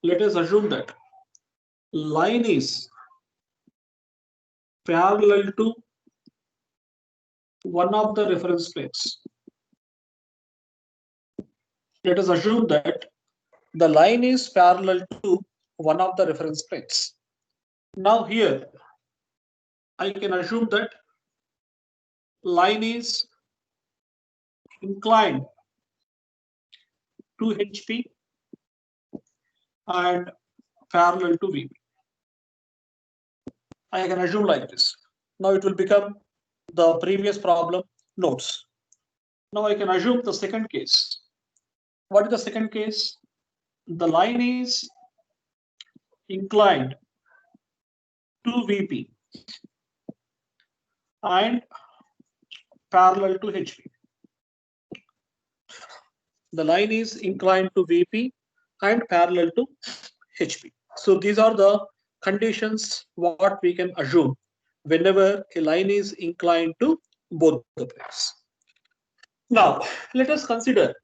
let us assume that line is parallel to one of the reference planes. Let us assume that the line is parallel to one of the reference planes. Now here, I can assume that line is inclined to HP and parallel to VP. I can assume like this. Now it will become the previous problem notes. Now I can assume the second case. What is the second case? The line is inclined to VP and parallel to HP. The line is inclined to VP and parallel to HP. So these are the conditions what we can assume whenever a line is inclined to both the planes. Now let us consider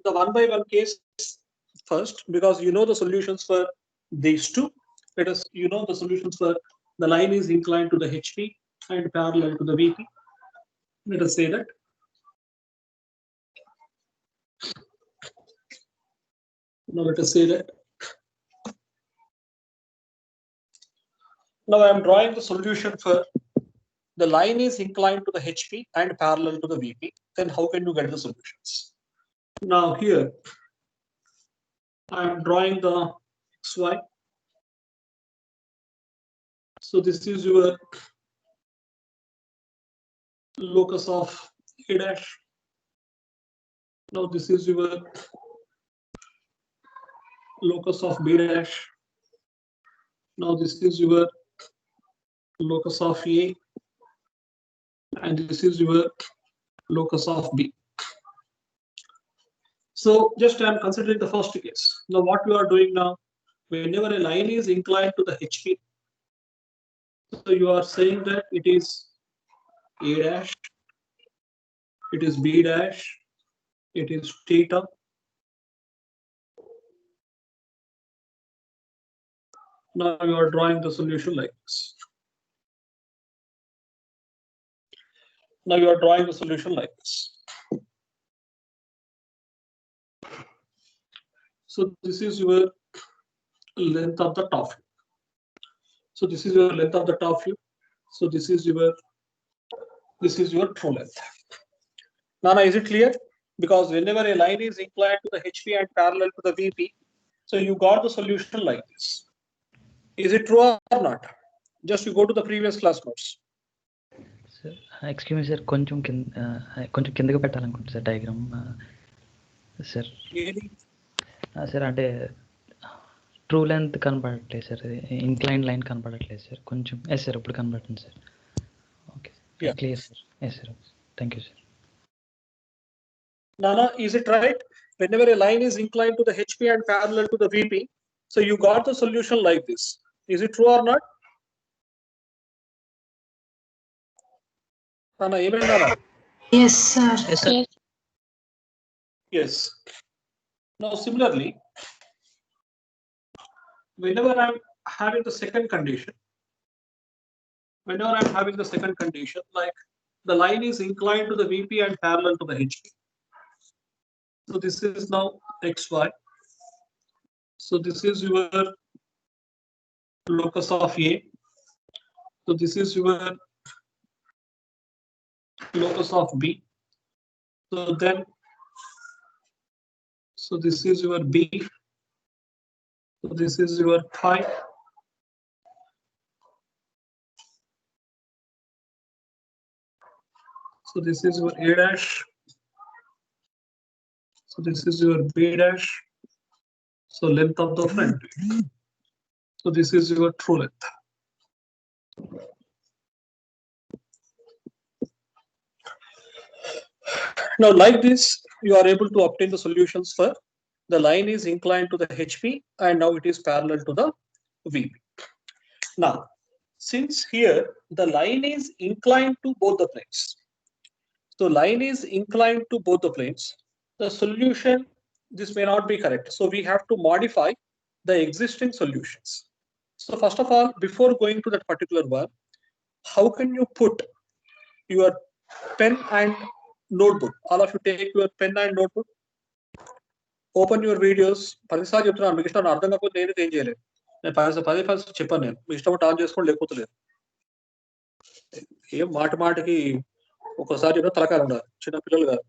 the one by one case first, because you know the solutions for these two. Let us the solutions for the line is inclined to the HP and parallel to the VP. Let us say that. Now let us say that. Now I am drawing the solution for the line is inclined to the HP and parallel to the VP. Then how can you get the solutions? Now here I am drawing the XY. So this is your locus of A dash. Now this is your locus of B dash. Now this is your locus of A, and this is your locus of B. So just I am considering the first case. Now what you are doing now, whenever a line is inclined to the HP, so you are saying that it is A dash, it is B dash, it is theta. Now you are drawing the solution like this. Now you are drawing the solution like this. So this is your length of the top view. So this is your length of the top view. So this is your true length. Now is it clear? Because whenever a line is inclined to the HP and parallel to the VP, so you got the solution like this. Is it true or not? Just you go to the previous class notes. Sir, excuse me, sir. కొంచెం కిందకి పెట్టాలనుకుంటా sir diagram sir. Sir అంటే true length కనపడట్లేదు sir, incline line కనపడట్లేదు sir కొంచెం. Yes sir, ఇప్పుడు కనపడుతుంది sir. Okay clear sir. Yes sir, thank you sir. Nana, is it right? Whenever a line is inclined to the HP and parallel to the VP, so you got the solution like this. Is it true or not? Nana, even Nana? Yes, sir. Yes, sir. Yes. Now similarly, whenever I'm having the second condition, like the line is inclined to the VP and parallel to the HP. So this is now XY. So this is your locus of A. So this is your locus of B. So this is your B. So this is your phi. So this is your A dash. So this is your B dash. So length of the front. So this is your true length. Now like this, you are able to obtain the solutions for the line is inclined to the HP and now it is parallel to the VP. Now, since here the line is inclined to both the planes, so line is inclined to both the planes, the solution, this may not be correct. So we have to modify the existing solutions. So first of all, before going to that particular one, how can you put your pen and notebook? All of you take your pen and notebook, open your videos. 10 సార్లు చెప్తున్నాను, మీకు ఇష్టం అర్థం కాకపోతే నేను ఏం చేయలేదు. నేను 10 చెప్పాను, నేను మీ ఇష్టం ఆన్ చేసుకోండి, లేకపోతే లేదు. ఏం మాటికి ఒకసారి చెప్పిన తలకాయ ఉండాలి, చిన్న పిల్లలు కాదు.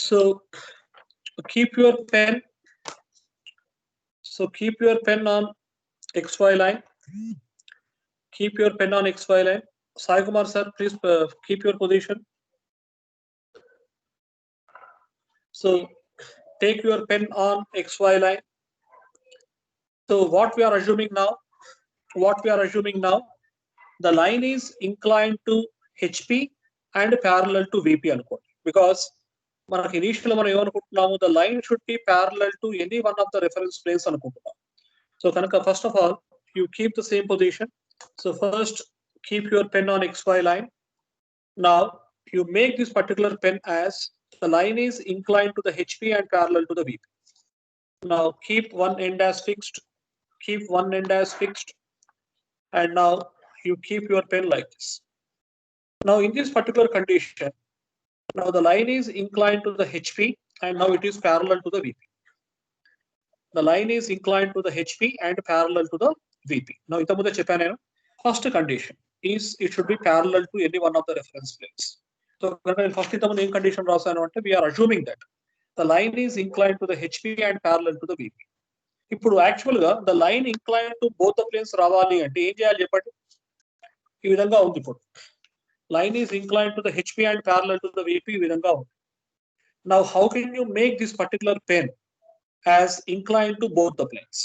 So keep your pen. So keep your pen on XY line. Keep your pen on XY line. Sai Kumar sir, please keep your position. So take your pen on XY line. So what we are assuming now? The line is inclined to HP and parallel to VP అనుకోండి. Because మనకి initial మనం ఏమనుకుంటున్నాము, the line should be parallel to any one of the reference planes అనుకుంటున్నాం. So కనుక first of all, you keep the same position. So first keep your pen on XY line. Now you make this particular pen as the line is inclined to the HP and parallel to the VP. Now keep one end as fixed. And now you keep your pen like this. Now in this particular condition, now the line is inclined to the HP and now it is parallel to the VP. The line is inclined to the HP and parallel to the VP. Now intamude cheppanu, first condition is it should be parallel to any one of the reference planes. So first intamude em condition rasanu ante we are assuming that the line is inclined to the HP and parallel to the VP. ఇప్పుడు actual గా the line incline to both the planes రావాలి అంటే ఏం చేయాలి చెప్పండి. ఈ విధంగా ఉంది. ఇప్పుడు line is incline to the HP and parallel to the VP, ఈ విధంగా ఉంది. Now how can you make this particular pen as incline to both the planes?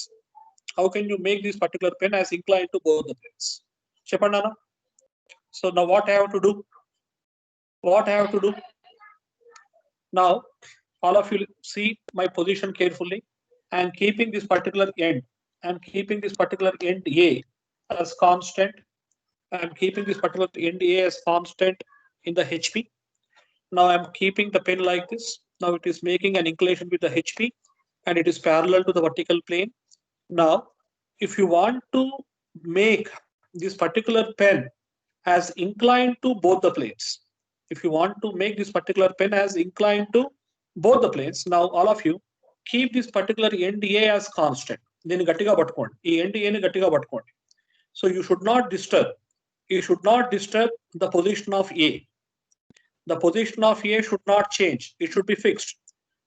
How can you make this particular pen as incline to both the planes? చెప్పండి అన్న. So now what I have to do? Now all of you see my position carefully. I am keeping this particular end. I am keeping this particular end A as constant. I am keeping this particular end A as constant in the HP. Now I am keeping the pen like this. Now it is making an inclination with the HP and it is parallel to the vertical plane. Now, if you want to make this particular pen as inclined to both the planes, both the planes, now all of you keep this particular end A as constant. Then gattiga pattukondi, ee end A ni gattiga pattukondi. So you should not disturb the position of A. The position of A should not change. It should be fixed.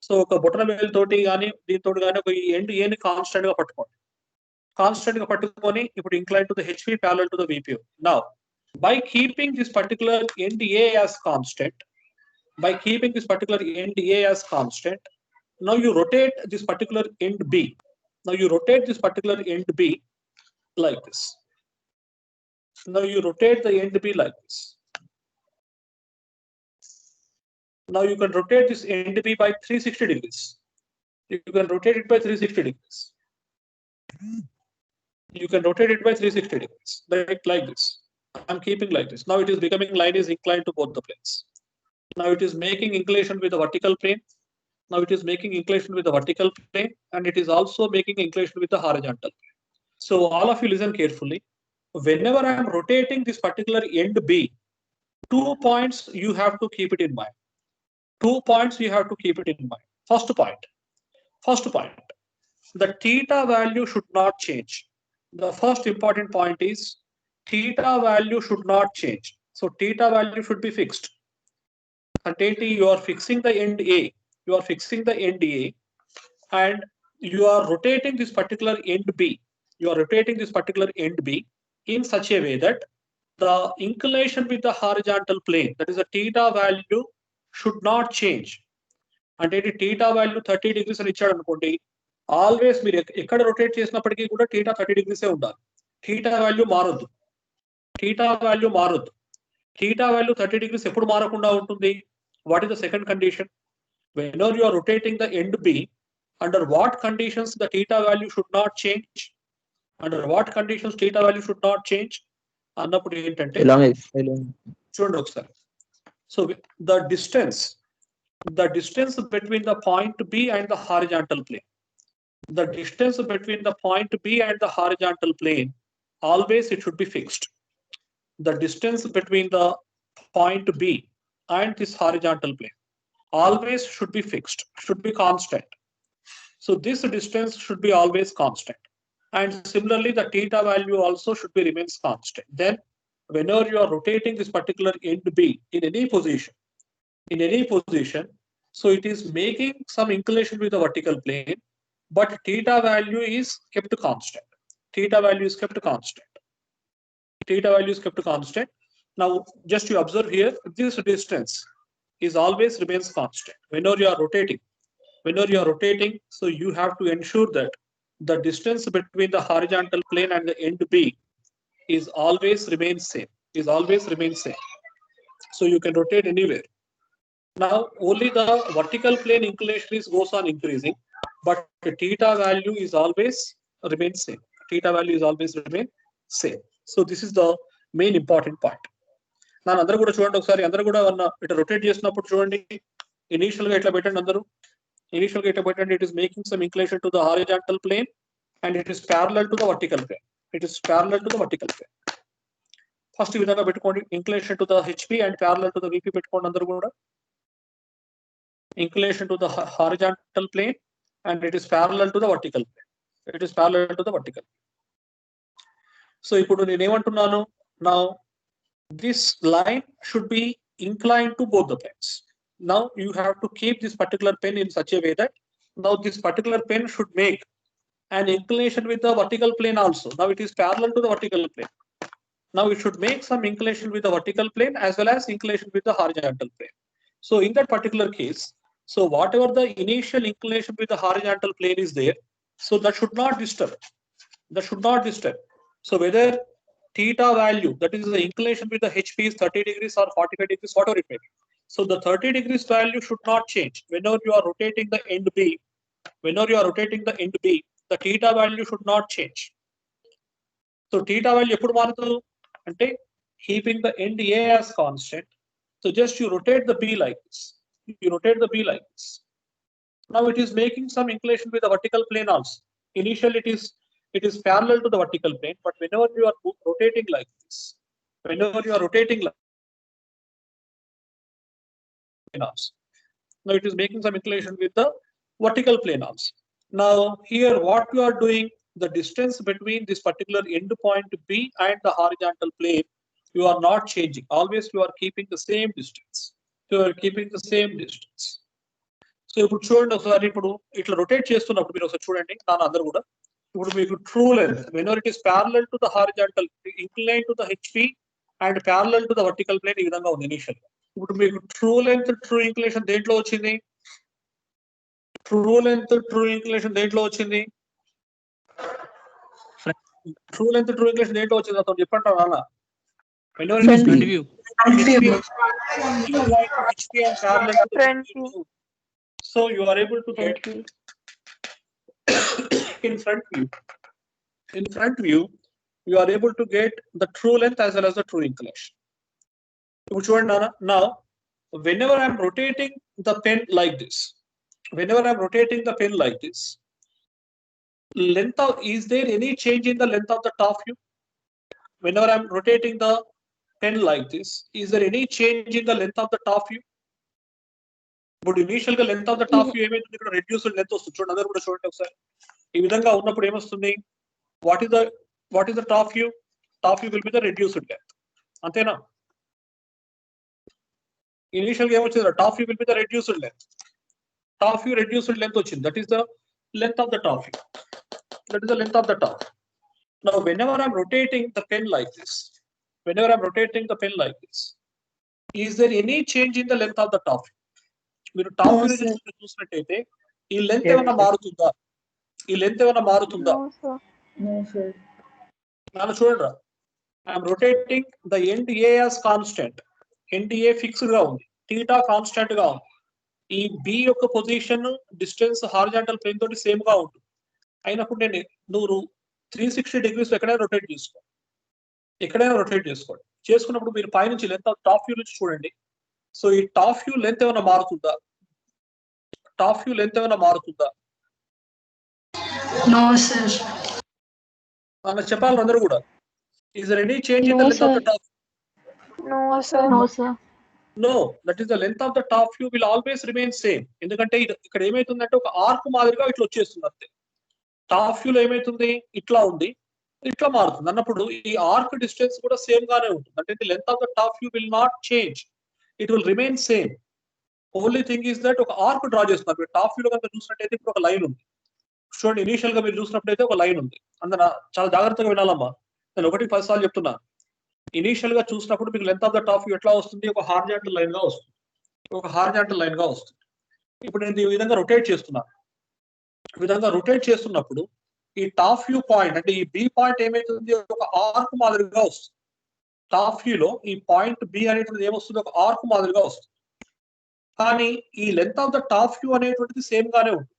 So oka bottom level toti gaani deentoti gaani oka end A ni constant ga pattukoni ippudu inclined to the HP parallel to the VP. Now by keeping this particular end A as constant, now you rotate this particular end B. Like this. Now you rotate the end B like this. Now you can rotate this end B by 360 degrees. You can rotate it by 360 degrees. Like this. I'm keeping like this. Now it is becoming line is inclined to both the planes. Now it is making inclination with the vertical plane. And it is also making inclination with the horizontal plane. So all of you listen carefully. Whenever I am rotating this particular end B, 2 points you have to keep it in mind. First point, the theta value should not change. The first important point is theta value should not change. So theta value should be fixed. And you are fixing the end A. And you are rotating this particular end B. In such a way that the inclination with the horizontal plane, that is the theta value, should not change. And theta value 30 degrees అని ఇచ్చాడు అనుకోండి, always మీరు ఎక్కడ rotate చేసినప్పటికీ కూడా theta 30 degrees ఉండాలి. theta value మారొద్దు. theta value 30 degrees ఎప్పుడు మారకుండా ఉంటుంది? What is the second condition? Whenever you are rotating the end B, under what conditions the theta value should not change? అన్నప్పుడు ఏంటంటే చూడండి ఒకసారి. So the distance between the point B and the horizontal plane, the distance between the point B and the horizontal plane, always it should be fixed. The distance between the point B and this horizontal plane always should be fixed, should be constant. So this distance should be always constant. And similarly, the theta value also should be remains constant. Then whenever you are rotating this particular end B in any position, so it is making some inclination with the vertical plane, but theta value is kept constant. Theta value is kept constant. Theta value is kept constant. Now, just you observe here, this distance is always remains constant. Whenever you are rotating, so you have to ensure that the distance between the horizontal plane and the end B is always remains same. So you can rotate anywhere. Now, only the vertical plane inclination is goes on increasing, but the theta value is always remains same. Theta value is always remain same. So this is the main important part. Now, అందరూ కూడా చూడండి ఒకసారి, అందరూ కూడా ఇట్లా rotate చేసినప్పుడు చూడండి, initial గా ఇట్లా పెట్టండి అందరూ. Initial gate pattern, it is making some inclination to the horizontal plane and it is parallel to the vertical plane. First, ఈ విధంగా పెట్టుకోండి, inclination to the HP and parallel to the VP పెట్టుకోండి అందరూ కూడా. Inclination to the horizontal plane and it is parallel to the vertical plane. So ఇప్పుడు నేను ఏమంటున్నాను, now this line should be inclined to both the planes. Now you have to keep this particular pen in such a way that now this particular pen should make an inclination with the vertical plane also. Now it is parallel to the vertical plane. Now it should make some inclination with the vertical plane as well as inclination with the horizontal plane. So in that particular case, so whatever the initial inclination with the horizontal plane is there, so that should not disturb. So whether theta value, that is the inclination with the HP is 30 degrees or 45 degrees, whatever it may be. So the 30 degrees value should not change. Whenever you are rotating the end B, the theta value should not change. So theta value eppudu marutundi ante keeping the end A as constant. So just you rotate the B like this. Now it is making some inclination with the vertical plane also. Initially it is parallel to the vertical plane, but whenever you are rotating like this, now it is making some inclination with the vertical plane also. Now here what you are doing, the distance between this particular end point B and the horizontal plane, you are not changing. Always you are keeping the same distance. So ఇప్పుడు చూడండి ఒకసారి, ఇప్పుడు ఇట్లా rotate చేస్తున్నప్పుడు మీరు ఒకసారి చూడండి నాన్న అందరూ కూడా, ఇప్పుడు మీకు true length whenever it is parallel to the horizontal, inclined to the HP and parallel to the vertical plane, ఈ విధంగా ఉంది ఇనిషియల్. ఇప్పుడు మీకు ట్రూ లెంత్ ట్రూ ఇంక్లినేషన్ దేంట్లో వచ్చింది? ట్రూ ఇంక్లినేషన్ దేంట్లో వచ్చింది? అతను చెప్పండి నాన్న. Whenever it is front view, HP and parallel to the front view. So you are able to get in front view, you are able to get the true length as well as the true inclination. Now, whenever I am rotating the pen like this, length of, is there any change in the length of the top view? Whenever I am rotating the pen like this, is there any change in the length of the top view? But initial length of the top view ఏమైతుంది, ఇక్కడ reduced length వస్తుంది. చూడండి అందరూ కూడా చూడండి ఒకసారి, ఈ విధంగా ఉన్నప్పుడు ఏమొస్తుంది? What is the top view? Top view will be the reduced length. అంతేనా? ఇనిషియల్ గా ఏమొచ్చింది? Top view will be the reduced length. Top view reduced length వచ్చింది. That is the length of the top view. Now whenever I'm rotating the pen like this, is there any change in the length of the top view? మీరు top view చూసినట్టయితే ఈ length ఏమైనా మారుతుందా? నన్ను చూడండి, I'm rotating the end A as constant. End A fixed గా ఉంది, theta constant గా ఉంది. ఈ బి యొక్క పొజిషన్ డిస్టెన్స్ హారిజాంటల్ ప్లేన్ తోటి సేమ్ గా ఉంటుంది. అయినప్పుడు నువ్వు 360 degrees ఎక్కడైనా రొటేట్ చేసుకో. ఎక్కడైనా రొటేట్ చేసుకోండి. చేసుకున్నప్పుడు మీరు పైనుంచి లెంత్ టాప్ వ్యూ నుంచి చూడండి. సో ఈ టాప్ వ్యూ లెంత్ ఏమైనా మారుతుందా? టాప్ వ్యూ లెంత్ ఏమైనా మారుతుందా? No sir. అలా చెప్పాలి అందరూ కూడా. Is there any change in the length of the top? No, sir. No, sir. No, that is the length of the top view will always remain same. ఎందుకంటే ఇక్కడ ఏమైతుందంటే ఒక ఆర్క్ మాదిరిగా ఇట్లా వచ్చేస్తుంది అంతే. టాప్ వ్యూలో ఏమైతుంది, ఇట్లా ఉంది, ఇట్లా మారుతుంది అన్నప్పుడు ఈ ఆర్క్ డిస్టెన్స్ కూడా సేమ్ గానే ఉంటుంది. అంటే the length of the top view will not change, it will remain same. Only thing is that ఒక ఆర్క్ డ్రా చేస్తున్నారు. మీరు టాప్ వ్యూలో కనుక చూసినట్టయితే ఇప్పుడు ఒక లైన్ ఉంది చూడండి. ఇనీషియల్ గా మీరు చూసినప్పుడైతే ఒక లైన్ ఉంది. అందున చాలా జాగ్రత్తగా వినాలమ్మా. నేను 1-10 సార్లు చెప్తున్నా. ఇనీషియల్ గా చూసినప్పుడు మీకు length of the top view ఎట్లా వస్తుంది, ఒక హారిజాంటల్ లైన్ గా వస్తుంది, ఒక హారిజాంటల్ లైన్ గా వస్తుంది. ఇప్పుడు నేను ఈ విధంగా రొటేట్ చేస్తున్నాను. ఈ విధంగా రొటేట్ చేస్తున్నప్పుడు ఈ టాప్ వ్యూ పాయింట్ అంటే ఈ బి పాయింట్ ఏమైతుంది, ఒక ఆర్క్ మాదిరిగా వస్తుంది. టాప్ వ్యూలో ఈ పాయింట్ బి అనేటువంటిది ఏమొస్తుంది, ఒక ఆర్క్ మాదిరిగా వస్తుంది. కానీ ఈ length of the top view అనేటువంటిది సేమ్ గానే ఉంటుంది.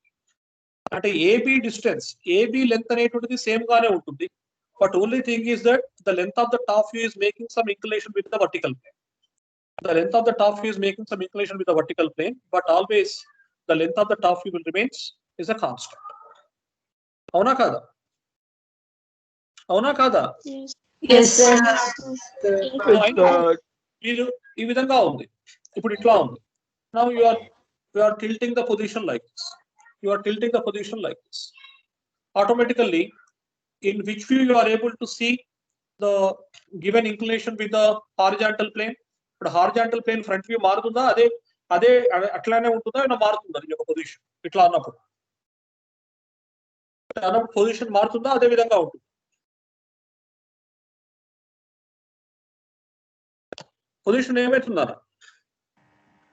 అంటే ఏబి డిస్టెన్స్, ఏబి లెంత్ అనేటువంటిది సేమ్ గానే ఉంటుంది. But only thing is that the length of the top view is making some inclination with the vertical plane. The length of the top view is making some inclination with the vertical plane, but always the length of the top view will remains is a constant. Avuna kada? Avuna kada? Yes, sir. మీరు ఈ విధంగా ఉంది, ఇప్పుడు ఇట్లా ఉంది. Now you are tilting the position like this. You are tilting the position like this. Automatically, in which view you are able to see the given inclination with the horizontal plane. ఇప్పుడు horizontal plane front view మారుతుందా, అదే అట్లానే ఉంటుందా, ఏమైనా మారుతుందా? ఈ యొక్క position ఇట్లా అన్నప్పుడు పొజిషన్ మారుతుందా, అదే విధంగా ఉంటుంది? పొజిషన్ ఏమైతుందా?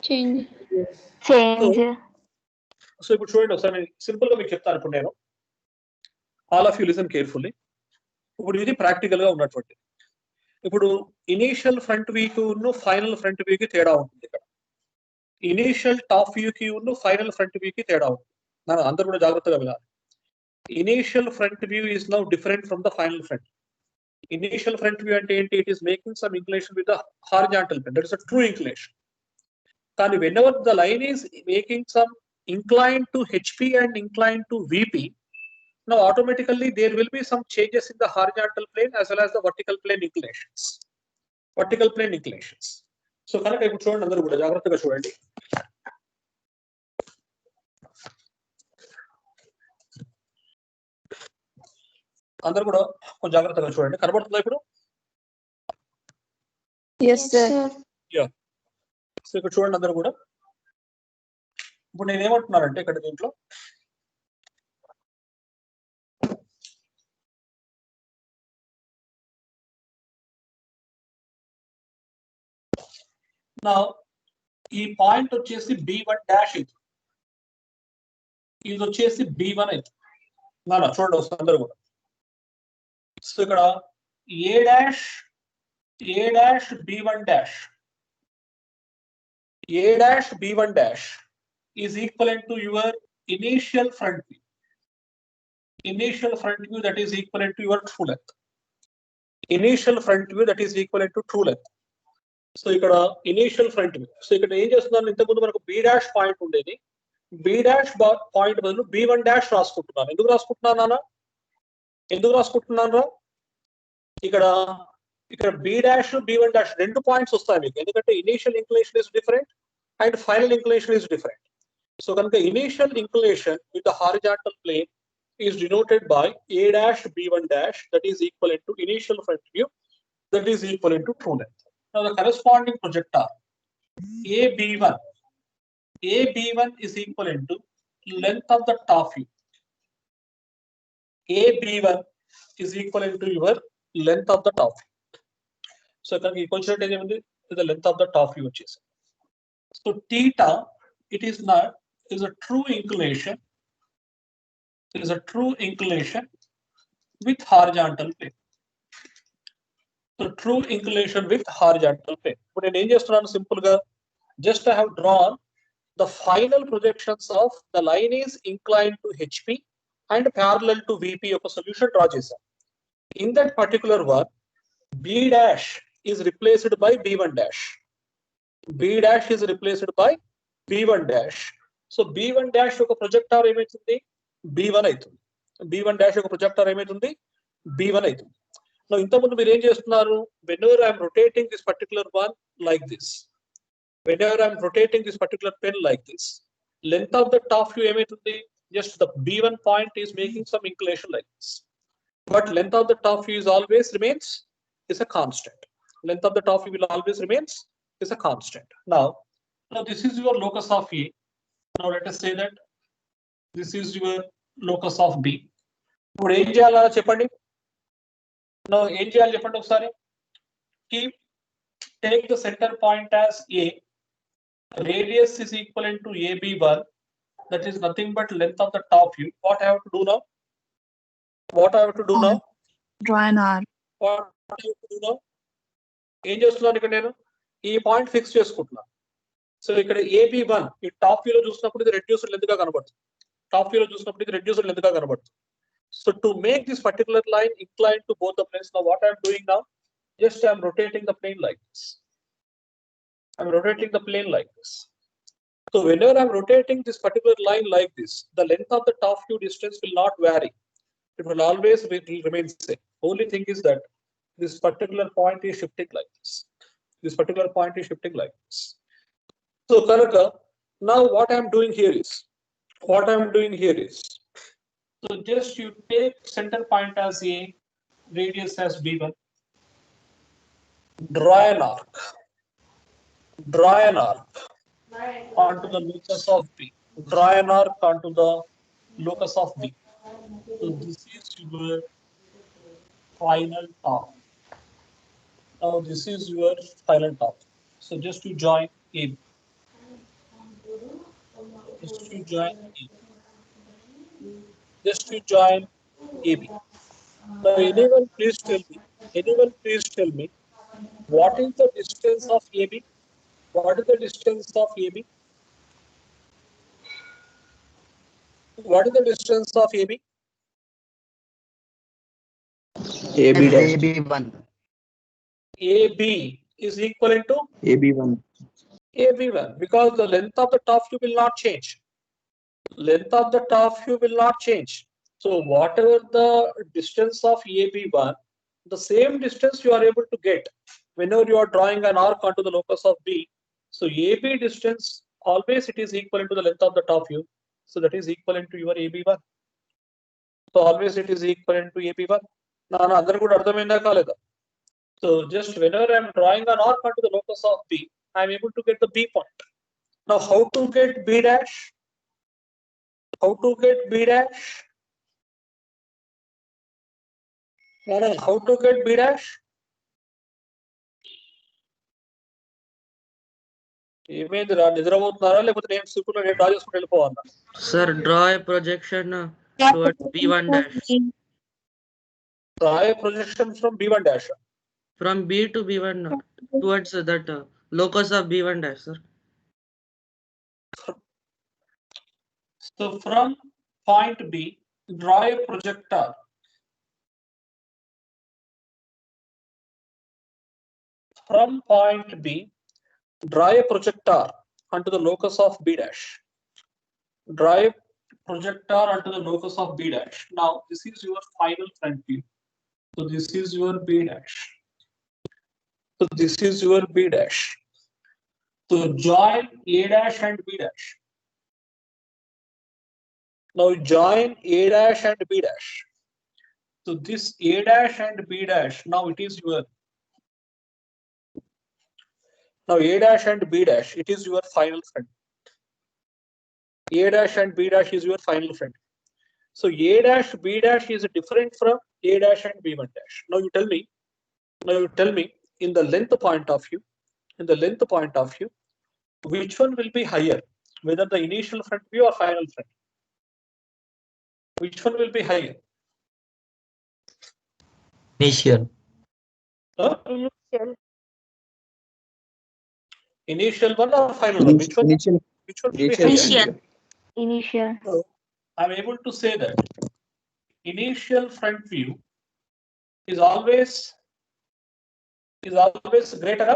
Change. సో ఇప్పుడు చూడండి ఒకసారి, నేను సింపుల్ గా మీకు చెప్తాను. ఇప్పుడు నేను all of you listen carefully. ఇప్పుడు ఇది ప్రాక్టికల్ గా ఉన్నటువంటి, ఇప్పుడు ఇనీషియల్ ఫ్రంట్ వ్యూకి ఫైనల్ ఫ్రంట్ వ్యూకి తేడా ఉంటుంది. ఇక్కడ ఇనీషియల్ టాప్ వ్యూకి ఫైనల్ ఫ్రంట్ వ్యూకి తేడా ఉంటుంది. అందరూ కూడా జాగ్రత్తగా వినాలి. Initial front view is now different from the final front. Initial front view అంటే ఏంటి? It is making some inclination with the horizontal plane, that is a true inclination. కానీ whenever the line is making some inclined to HP and inclined to VP, now automatically there will be some changes in the horizontal plane as well as the vertical plane inclinations. Vertical plane inclinations. So kanaka ipudu chudandi, andaru kuda jagrataga chudandi. Andaru kuda konచెం జాగ్రత్తగా చూడండి. కనబడుతుందా ఇప్పుడు? Yes, sir. Yeah. So ఇక్కడ చూడండి అందరూ కూడా. ఇప్పుడు నేను ఏమంటున్నానంటే ఇక్కడ దీంట్లో నా ఈ పాయింట్ వచ్చేసి B1 డాష్ అవుతుంది, ఇది వచ్చేసి B1 అవుతుంది. చూడండి వస్తుంది అందరూ కూడా. సో ఇక్కడ A dash B1 dash, A dash B1 dash is equivalent to your initial front view. Initial front view that is equivalent to your true length. Initial front view that is equivalent to true length. So ఇక్కడ initial front view. So ఇక్కడ ఏం చేస్తున్నాను, ఇంతకుముందు మనకు B dash point ఉండేది, B dash point బదులు B1 dash రాసుకుంటున్నాను. ఎందుకు రాసుకుంటున్నాను? ఇక్కడ B డాష్ B1 డాష్ రెండు పాయింట్స్ వస్తాయి మీకు, ఎందుకంటే initial inclination is different and final inclination is different. So the initial inclination with the horizontal plane is denoted by A dash B1 dash, that is equivalent to initial front view, that is equivalent to true length. Now the corresponding projector AB1 is equivalent to length of the top view. AB1 is equivalent to your length of the top view. So the question is the length of the top view. So theta, it is not is a true inclination. It is a true inclination with horizontal plane. So true inclination with horizontal plane. But in just simple ga, just I have drawn the final projections of the line is inclined to HP and parallel to VP of a solution draw chesa. In that particular one, B dash is replaced by B1 dash. B dash is replaced by B1 dash. So B1 dash ఒక ప్రొజెక్టార్ ఏమైతుంది B1 అవుతుంది. B1 dash ఒక ప్రొజెక్టార్ ఏమైతుంది B1 అవుతుంది. Now ఇంతకుముందు మీరు ఏం చేస్తున్నారు, whenever I am rotating this particular one like this, whenever I am rotating this particular pen like this, length of the top view ఏమైతుంది, just the B1 point is making some inclination like this, but length of the top view is always remains is a constant. Length of the top view will always remains is a constant. Now this is your locus of A. Now let us say that this is your locus of B. ఇప్పుడు ఏం చేయాలో చెప్పండి. Now ఏం చేయాలి చెప్పండి ఒకసారి. Take the center point as A. Radius is equivalent to AB1. That is nothing but length of the top view. What I have to do now? What I have to do now? Draw an arc. What I have to do now? ఏం చేస్తున్నాను ఇక్కడ నేను ఈ point fix చేసుకుంటున్నాను. So ఇక్కడ AB1 ఈ top వ్యూలో చూసినప్పుడు ఇది రెడ్యూస్డ్ లెంత్ గా కనబడుతుంది. టాప్ వ్యూలో చూసినప్పుడు ఇది రెడ్యూస్డ్ లెంత్ గా కనబడుతుంది. So to make this particular line inclined to both the planes, now what I am doing now? Just I am rotating the plane like this. I am rotating the plane like this. So whenever I am rotating this particular line like this, the length of the top view distance will not vary. It will always remain same. Only thing is that this particular point is shifting like this. This particular point is shifting like this. So Kanaka, now what I am doing here is, so just you take center point as A, radius as B1, draw an arc onto the locus of B. Draw an arc onto the locus of B. So this is your final top. Now this is your final top. So just to join AB. Just to join AB. Now anyone please tell me what is the distance of AB? What is the distance of AB? What is the distance of AB? AB1. AB is equivalent to AB1. AB1 because the length of the top view will not change. Length of the top view will not change. So whatever the distance of AB1, the same distance you are able to get whenever you are drawing an arc onto the locus of B. So AB distance always it is equivalent to the length of the top view. So that is equivalent to your AB1. So always it is equivalent to AB1. Now another good ardhamainda kaleda. So just whenever I am drawing an arc onto the locus of B, I am able to get the B point. Now how to get B dash? How to get B dash? How to get B dash? ఏమైందిరా నిద్రపోతున్నారా లేకపోతే నేను simple గా నేను draw చేసుకుంటూ వెళ్ళిపోవాలా? Sir, draw a projection towards B1 dash. Draw a projection from B1 dash. From B to B1 towards that locus of B1 dash, sir. So from point B, draw a projector. From point B, draw a projector onto the locus of B dash. Draw a projector onto the locus of B dash. Now this is your final front view. So this is your B dash. So this is your B dash. So join A dash and B dash. Now join A dash and B dash. So this A dash and B dash, now it is your, now A dash and B dash, it is your final front. A dash and B dash is your final front. So A dash, B dash is different from A dash and B1 dash. Now you tell me in the length point of view, which one will be higher, whether the initial front view or final front? Which one will be higher? Initial. Huh? Initial one or final one? Which one? Initial. Which one will be higher? Initial. So I'm able to say that initial front view is always is always greater.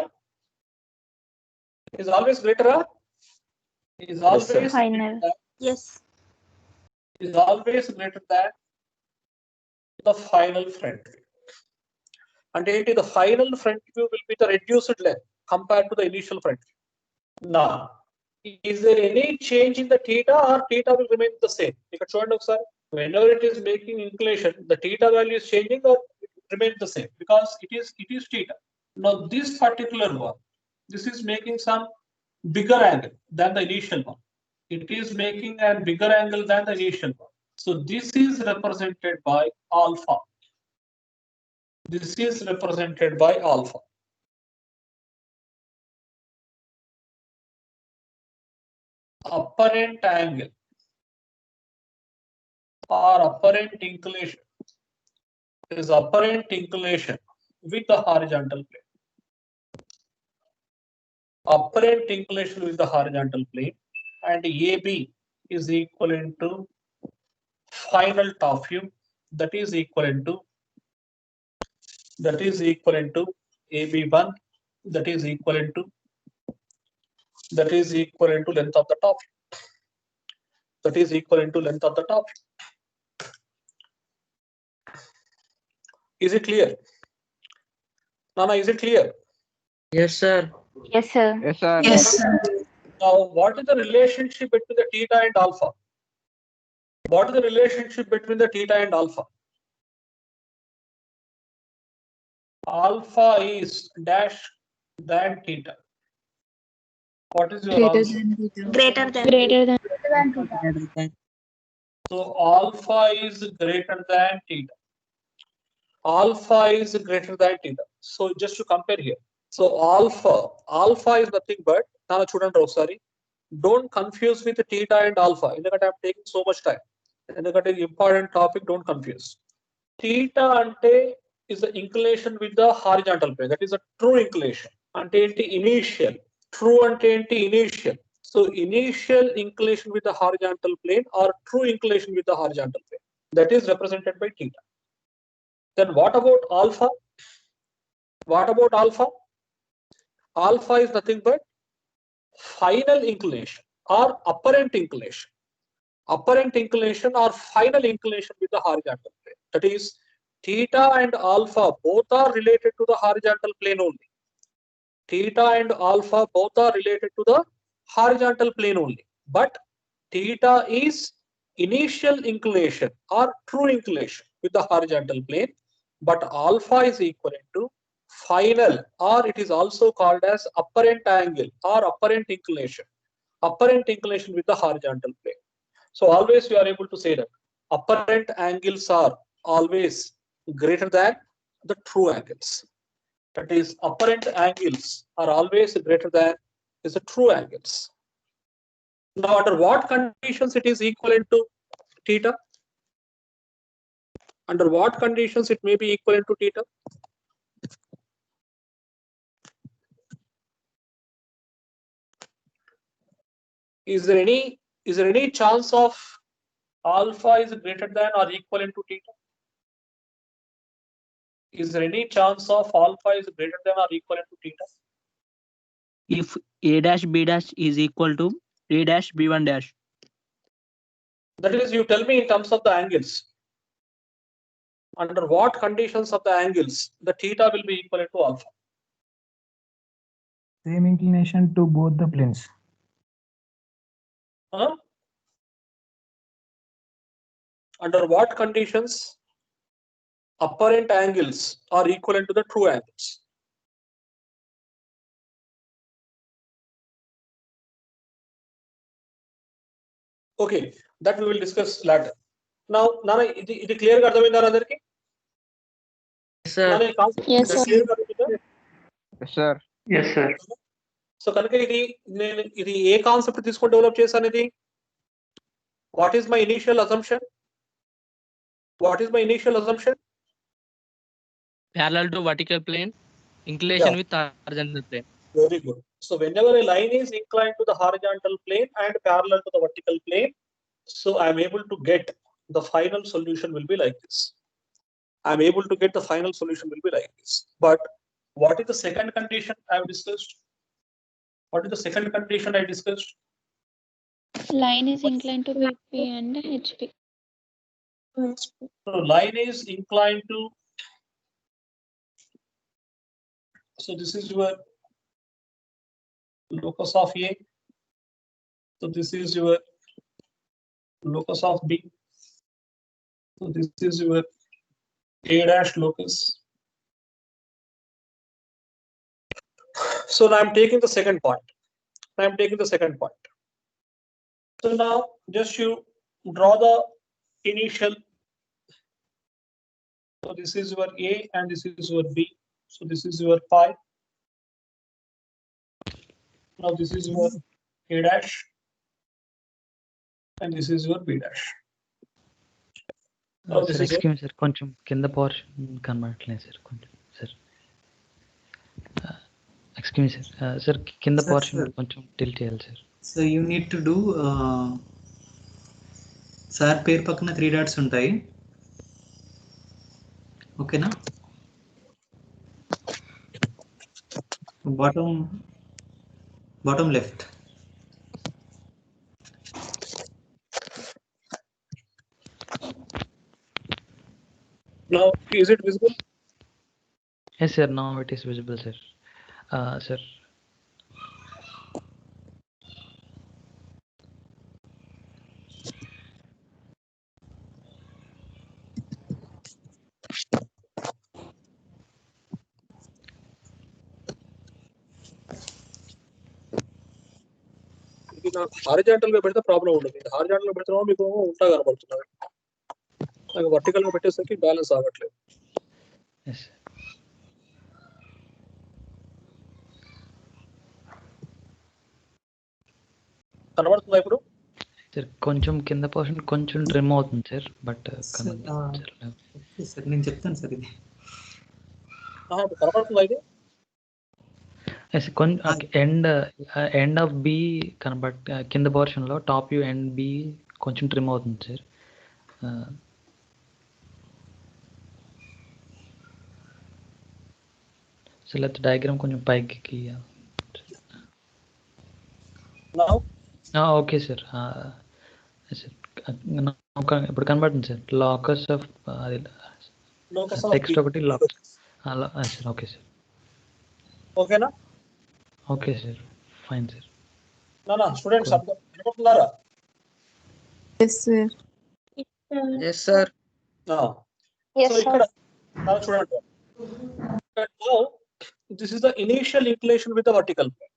Is always greater. Is always Yes, final. Yes. Is always greater than the final front view. And the final front view will be the reduced length compared to the initial front view. Now, is there any change in the theta or theta will remain the same? Whenever it is making inclination, the theta value is changing or it remains the same because it is theta. Now this particular one, this is making some bigger angle than the initial one. It is making a bigger angle than the initial one. So this is represented by alpha. This is represented by alpha. Apparent angle or apparent inclination is apparent inclination with the horizontal plane. Apparent inclination with the horizontal plane, and AB is equivalent to final top view, that is equivalent to AB1, that is equivalent to length of the top view. That is equivalent to length of the top view. Is it clear? Nana, is it clear? Yes, sir. Yes, sir. Yes, sir. Yes. Now, what is the relationship between the theta and alpha? What is the relationship between the theta and alpha? Alpha is dash than theta. What is your answer? Greater than. Greater than. So alpha is greater than theta. Alpha is greater than theta. So just to compare here. So alpha is nothing but, now sorry, don't confuse with theta and alpha. I'm taking so much time. Important topic, don't confuse. Theta ante is the inclination with the horizontal plane. That is a true inclination. Ante initial. True ante initial. So initial inclination with the horizontal plane or true inclination with the horizontal plane. That is represented by theta. Then what about alpha? What about alpha? Alpha is nothing but final inclination or apparent inclination. Apparent inclination or final inclination with the horizontal plane. That is, theta and alpha both are related to the horizontal plane only. Theta and alpha both are related to the horizontal plane only. But theta is initial inclination or true inclination with the horizontal plane. But alpha is equivalent to final, or it is also called as apparent angle or apparent inclination. Apparent inclination with the horizontal plane. So always you are able to say that apparent angles are always greater than the true angles. That is, apparent angles are always greater than the true angles. Now, under what conditions it is equivalent to theta? Under what conditions it may be equivalent to theta? Is there any chance of alpha is greater than or equivalent to theta? Is there any chance of alpha is greater than or equivalent to theta? If A dash B dash is equal to A dash B1 dash. That is, you tell me in terms of the angles. Under what conditions of the angles the theta will be equivalent to alpha? Same inclination to both the planes. Under what conditions apparent angles are equivalent to the true angles? Okay, that we will discuss later. Now, Nana, ఇది clear గా అర్థమైందా అందరికి? Yes, sir. Nana, ఈ concept Yes, sir. clear గా అర్థమైందా? Yes, sir. Yes, sir. So కనుక నేను ఏ concept తీసుకొని డెవలప్ చేశాను ఇది? What is my initial assumption? What is my initial assumption? Parallel to vertical plane, inclination Yeah. with horizontal plane. Very good. So whenever a line is inclined to the horizontal plane and parallel to the vertical plane, so I am able to get the final solution will be like this. I am able to get the final solution will be like this. But What is the second condition I have discussed? What is the second condition I discussed? Line is inclined to VP and HP. So line is inclined to. So this is your locus of A. So this is your locus of B. So this is your A dash locus. So now I'm taking the second point. So now just you draw the initial. So this is your A and this is your B. So this is your pi. Now this is your A dash and this is your B dash. Now this sir is your excuse sir కొంచెం కింద portion కనబడట్లేదు sir కొంచెం sir excuse sir sir కింద Sir, portion sir. కొంచెం tilt చేయాలి sir so you need to do sir పేరు పక్కన 3 dots ఉంటాయి ఓకేనా bottom left now is it visible? Yes sir now it is visible sir sir ఇది నాకు హారిజాంటల్ గా పెడితే ప్రాబ్లం ఉండదు. హారిజాంటల్ గా పెడుతున్నామో మీకు ఉంటా కనబడుతున్నారు. నాకు వర్టికల్ గా పెట్టేసరికి బ్యాలెన్స్ ఆగట్లేదు. ఎస్ కనబడుతుందా ఇప్పుడు? సార్ కొంచెం కింద పోర్షన్ కొంచెం ట్రిమ్ అవుతుంది సార్ బట్ ఓకే సార్ నేను చెప్తాను సార్ ఇది కనబడుతుందా ఇది? ఎస్ కొంచెం ఎండ్ ఆఫ్ బి కింద పోర్షన్లో టాప్ యూ ఎండ్ బి కొంచెం ట్రిమ్ అవుతుంది సార్ సో లేకపోతే డయాగ్రామ్ కొంచెం పైకి Now ఓకే సార్ సార్ ఇప్పుడు కనబడుతుంది సార్ లాకర్స్ ఆఫ్ అది locus of టెక్స్ట్ B. ఒకటి లాక్ సార్ ఓకే సార్ ఓకేనా? ఓకే సార్ ఫైన్ సార్ నా students కనబడుతున్నారా? Yes, sir. Yes, sir. Yes, So sir. ఇక్కడ చూడండి. Now this is the initial inclination with the vertical plane.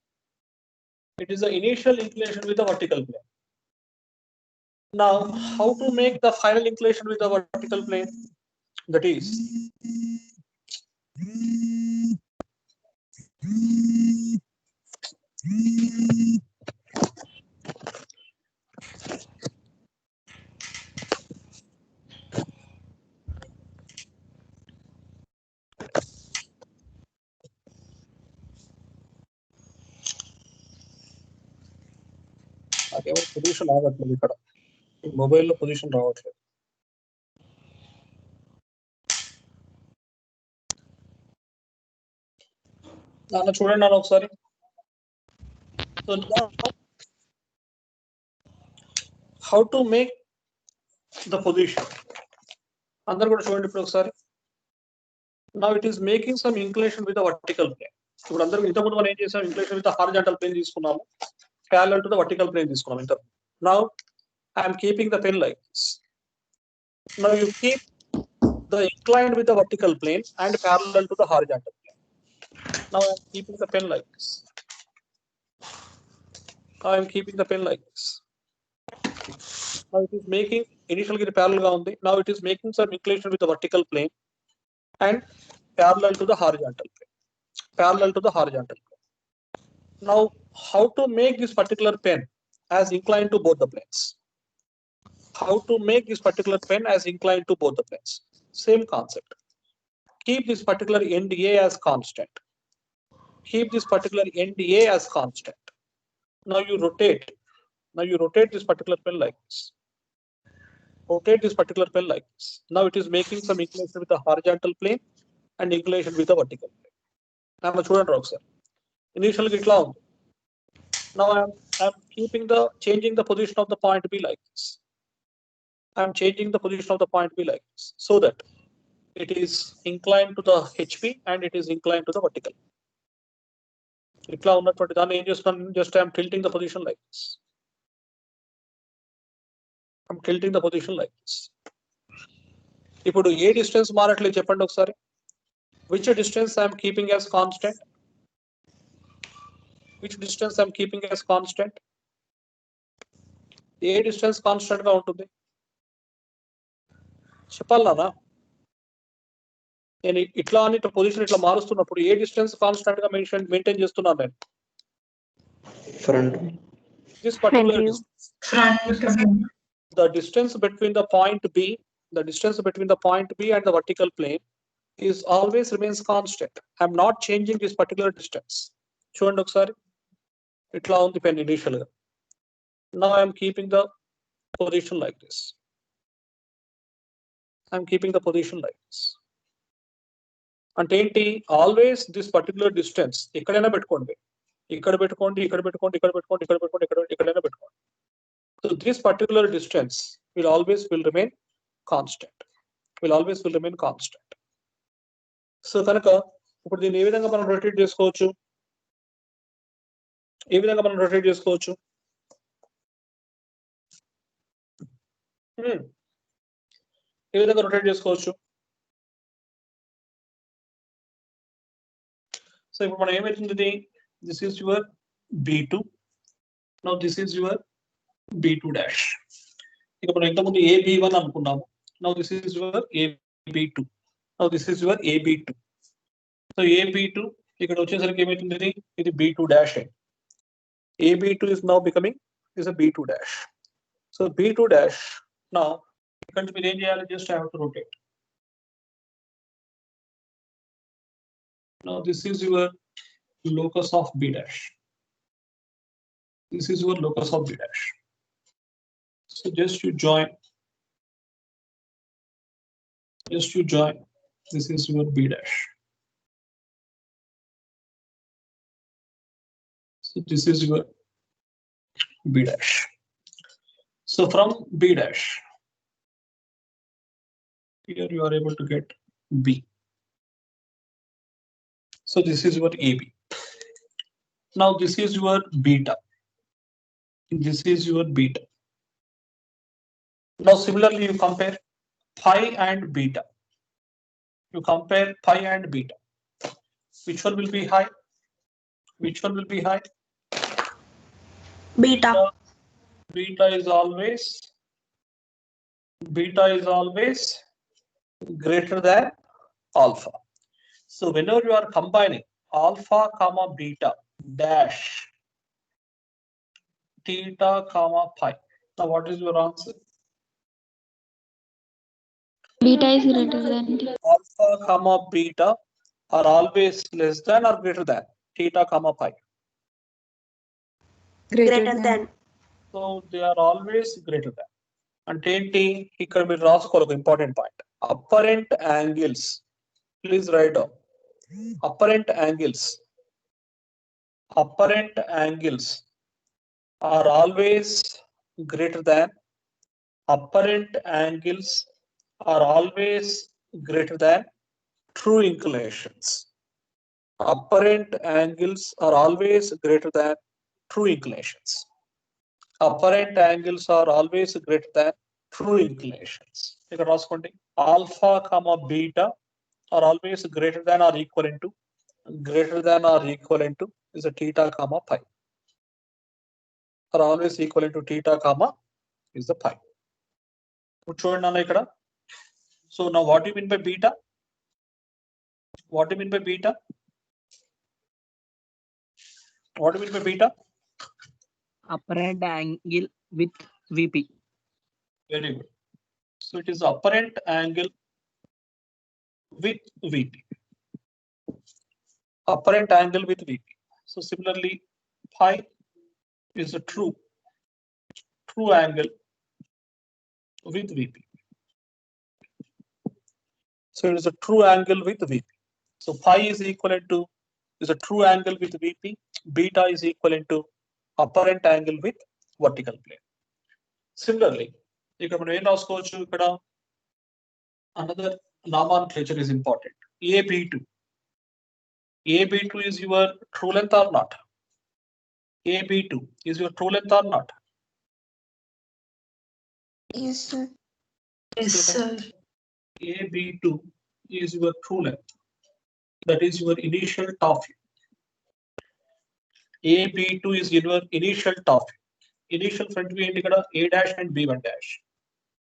It is the initial inclination with the vertical plane. Now, how to make the final inclination with the vertical plane? That is, నాకేమో position రావట్లేదు ఇక్కడ. మొబైల్లో position రావట్లేదు. నాన్న చూడండి నాన్న ఒకసారి. So now, how to make the position? అందరు కూడా చూడండి ఇప్పుడు ఒకసారి. Now it is making some inclination with the vertical plane. ఇప్పుడు అందరూ ఇంతకుముందు మనం ఏం చేసాం? Inclination with the horizontal plane తీసుకున్నాము. Parallel to the vertical plane తీసుకున్నాము ఇంత. Now I am keeping the pen like this. Now you keep the inclined with the vertical plane and parallel to the horizontal plane. Now I am keeping the pen like this. Now I am keeping the pen like this. Now it is making initially parallel ga undi. Now it is making some inclination with the vertical plane and parallel to the horizontal plane. Parallel to the horizontal plane. Now how to make this particular pen as inclined to both the planes? How to make this particular pen as inclined to both the planes? Same concept. Keep this particular end A as constant. Keep this particular end A as constant. Now you rotate. Now you rotate this particular pen like this. Rotate this particular pen like this. Now it is making some inclination with the horizontal plane and inclination with the vertical plane. చూడండి ఒకసారి initial గా ఇట్లా ఉంది. Now I'm keeping the changing the position of the point B like this. I'm changing the position of the point B like this so that it is inclined to the HP and it is inclined to the vertical. ఇట్లా ఉన్నటువంటి దాన్ని ఏం చేస్తున్నాను, just I'm tilting the position like this. I'm tilting the position like this. ఇప్పుడు a distance మారట్లేదు చెప్పండి ఒకసారి. Which distance I'm keeping as constant? Which distance I'm keeping as constant? A distance constant గా ఉంటుంది చెప్పాలనా? నేను ఇట్లా అని పొజిషన్ ఇట్లా మారుస్తున్నప్పుడు a distance constant గా మెయింటైన్ చేస్తున్నాను నేను? Front. This particular Front view. the distance between the point B, the distance between the point B and the vertical plane is always remains constant. I'm not changing this particular distance. చూడండి ఒకసారి ఇట్లా ఉంది pen initial గా. Now I'm keeping the position like this. I'm keeping the position like this. అంటే ఏంటి, always this particular distance ఎక్కడైనా పెట్టుకోండి, ఇక్కడ పెట్టుకోండి, ఇక్కడ పెట్టుకోండి, ఇక్కడ పెట్టుకోండి, ఇక్కడ పెట్టుకోండి, ఎక్కడైనా పెట్టుకోండి. So this particular distance will always remain constant. Will always remain constant. So కనుక ఇప్పుడు దీన్ని ఏ విధంగా మనం రొటేట్ చేసుకోవచ్చు? ఏ విధంగా మనం రొటేట్ చేసుకోవచ్చు? ఏ విధంగా రొటేట్ చేసుకోవచ్చు? సో ఇప్పుడు మనం ఏమవుతుంది, this is your B2. Now this is your B2 dash. ఇక మనం ఇంతకుముందు AB1 అనుకున్నాము. Now this is your AB2. Now this is your AB2. So AB2 ఇక్కడ వచ్చేసరికి ఏమవుతుంది, ఇది B2 dash. AB2 is now becoming is a B2 dash. So B2 dash now ఇక్కడ మీరు ఏం చేయాలి, just have to rotate. Now this is your locus of B dash. This is your locus of B dash. So just you join. Just you join. This is your B dash. So this is your B dash. So from B dash, here you are able to get B. So this is your AB. Now this is your beta. This is your beta. Now similarly you compare pi and beta. You compare pi and beta. Which one will be high? Which one will be high? Beta. Beta is always greater than alpha. So whenever you are combining alpha comma beta dash theta comma pi, now what is your answer? Beta is greater than Alpha comma beta are always less than or greater than theta comma pi. Greater than. So they are always greater than. అంటే ఏంటి, ఇక్కడ మీరు రాసుకోవాలి ఒక important point. Apparent angles, please right down. Apparent angles are always greater than. Apparent angles are always greater than true inclinations. Apparent angles are always greater than true inclinations. Apparent angles are always greater than true inclinations. ఇక్కడ రాసుకోండి, alpha comma beta are always greater than or equivalent to is a theta comma pi. Are always equivalent to theta comma is the pi. చూడండి అన్న ఇక్కడ. So now what do you mean by beta? What do you mean by beta? What do you mean by beta? Apparent angle with VP. Very good. So it is apparent angle with VP. Apparent angle with VP. So similarly, pi is a true angle with VP. So it is a true angle with VP. So pi is equivalent to is a true angle with VP. Beta is equivalent to apparent angle with vertical plane. Similarly, ఇక్కడ మనం ఏం రాసుకోవచ్చు ఇక్కడ another nomenclature is important. AB2. AB2 is your true length or not? AB2 is your true length or not? Yes, sir. Yes, sir. AB2 is your true length. That is your initial top view. AB2 is your initial top view. Initial front view ఏంటి ఇక్కడ A dash and B1 dash.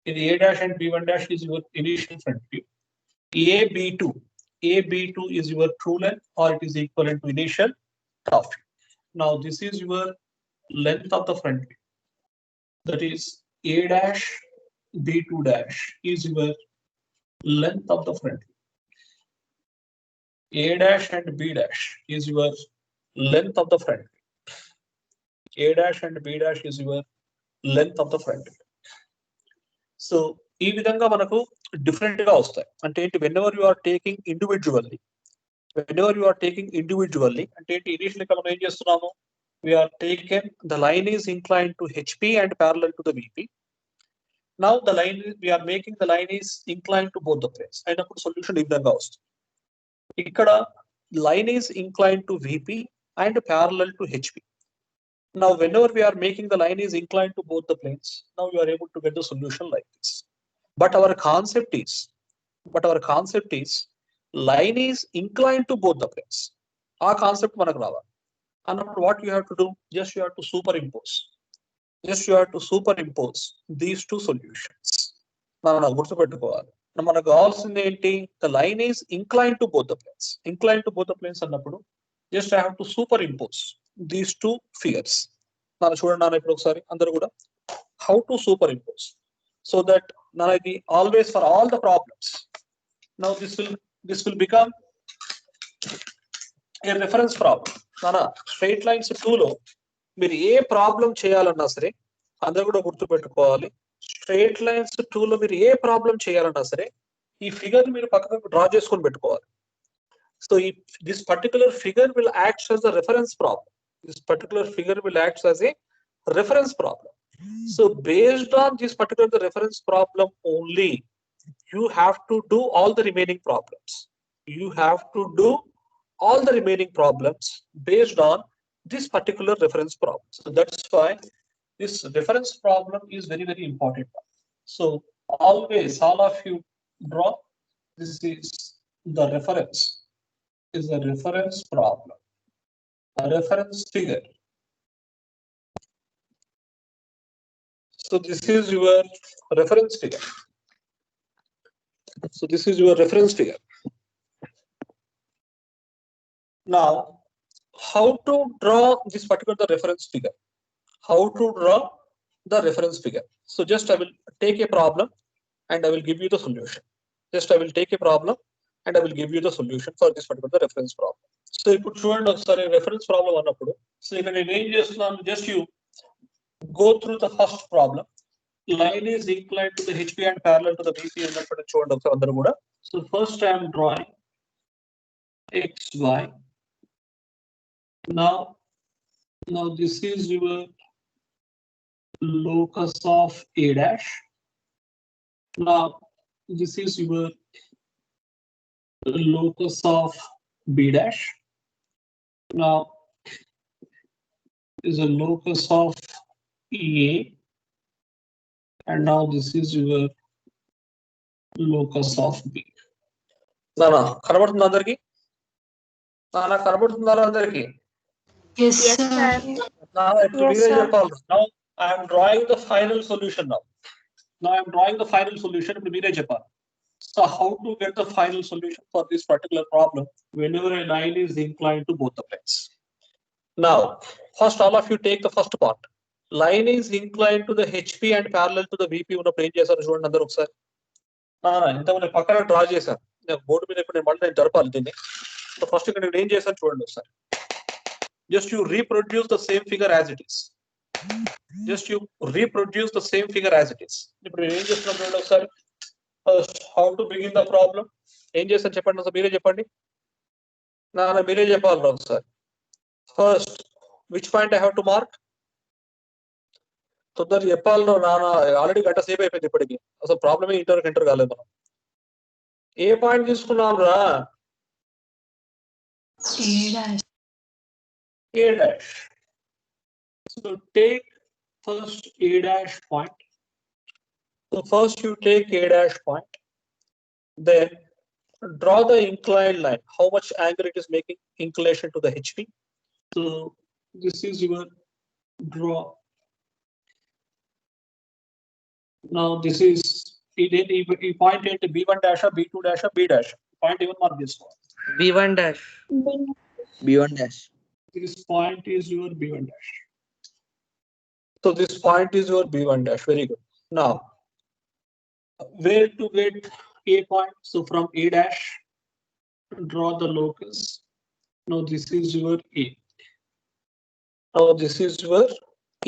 In A dash and B1 dash is your initial front view. AB2 is your true length or it is equivalent to initial top view. Now this is your length of the front view. That is A dash B2 dash is your length of the front view. A dash and B dash is your length of the front view. A dash and B dash is your length of the front view. So ఈ విధంగా మనకు different గా వస్తాయి. అంటే ఏంటి, whenever you are taking individually అంటే ఏంటి, initial గా మనం ఏం చేస్తున్నాము, we are taken the line is inclined to HP and parallel to the VP. Now the line we are making the line is inclined to both the planes. అయినప్పుడు solution ఈ విధంగా వస్తుంది. ఇక్కడ line is inclined to VP and parallel to HP. Now whenever we are making the line is inclined to both the planes, now you are able to get the solution like this. But our concept is line is inclined to both the planes. Our concept manaku raవాలి. And what you have to do, just you have to superimpose these two solutions. మనం గుర్తుపెట్టుకోవాలి. మనకు కావాల్సింది ఏంటి, the line is inclined to both the planes అన్నప్పుడు just I have to superimpose these two figures. మనం చూడండి ఇప్పుడు ఒకసారి అందరూ కూడా how to superimpose so that ఇది always for all the problems. Now this will become a reference problem. Straight lines 2 లో మీరు ఏ ప్రాబ్లం చేయాలన్నా సరే అందరూ కూడా గుర్తుపెట్టుకోవాలి. స్ట్రైట్ లైన్స్ 2 లో మీరు ఏ ప్రాబ్లం చేయాలన్నా సరే ఈ ఫిగర్ మీరు పక్కకు డ్రా చేసుకొని పెట్టుకోవాలి. So this particular figure will act as a reference problem. So based on this particular reference problem only, you have to do all the remaining problems. Based on this particular reference problem. So that's why this reference problem is very, very important. So always, all of you draw. This is the reference. Is a reference problem. A reference figure. So this is your reference figure. Now, how to draw this particular reference figure? So just I will take a problem and I will give you the solution. For this particular reference problem. So if you చూడండి ఒకసారి reference problem అన్నప్పుడు, so ఇక్కడ నేను ఏం చేస్తున్నాను, just you go through the first problem. Line is inclined to the HP and parallel to the VP అన్నప్పుడు చూడండి ఒకసారి అందరూ కూడా. So first I am drawing XY. Now this is your locus of A dash. Now this is your locus of B dash. Now is a locus of EA, and now this is your locus of B. కనబడుతుందా అందరికి? Yes, sir. Now I am drawing the final solution now. ఇప్పుడు మీరే చెప్పాలి. So how to get the final solution for this particular problem whenever a line is inclined to both the planes? Now, first all of you take the first part. Line is inclined to the HP and parallel to the VP ఉన్నప్పుడు ఏం చేశారు చూడండి అందరూ ఒకసారి. ఇంతకుముందు పక్కన draw చేశాను, board మీద ఇప్పుడు మళ్ళీ నేను జరపాలి దీన్ని. సో ఫస్ట్ ఇక్కడ నేను ఏం చేశాను చూడండి ఒకసారి. Just you reproduce the same figure as it is. ఇప్పుడు నేను ఏం చేస్తున్నాను చూడండి ఒకసారి. First, how to begin the problem? ఏం చేస్తాను చెప్పండి, మీరే చెప్పండి. నాన్న మీరే చెప్పాలి ఒకసారి. First which point I have to mark? తొందర చెప్పాలి నాన్న, ఆల్రెడీ గంట సేపు అయిపోయింది ఇప్పటికి. అసలు ప్రాబ్లమే ఇంటర్ కాలేదు మనం. ఏ పాయింట్ తీసుకున్నాం రా? A dash. So take first A dash point. So first you take A dash point, then draw the inclined line. How much angle it is making inclination to the HP. So this is your draw. Now this is you point at B1 dash or B2 dash or B dash. Point even mark this one. B1 dash. B1 dash. This point is your B1 dash. So this point is your B1 dash. Very good. Now, where to get A point? So from A dash, draw the locus. Now this is your A. Now this is your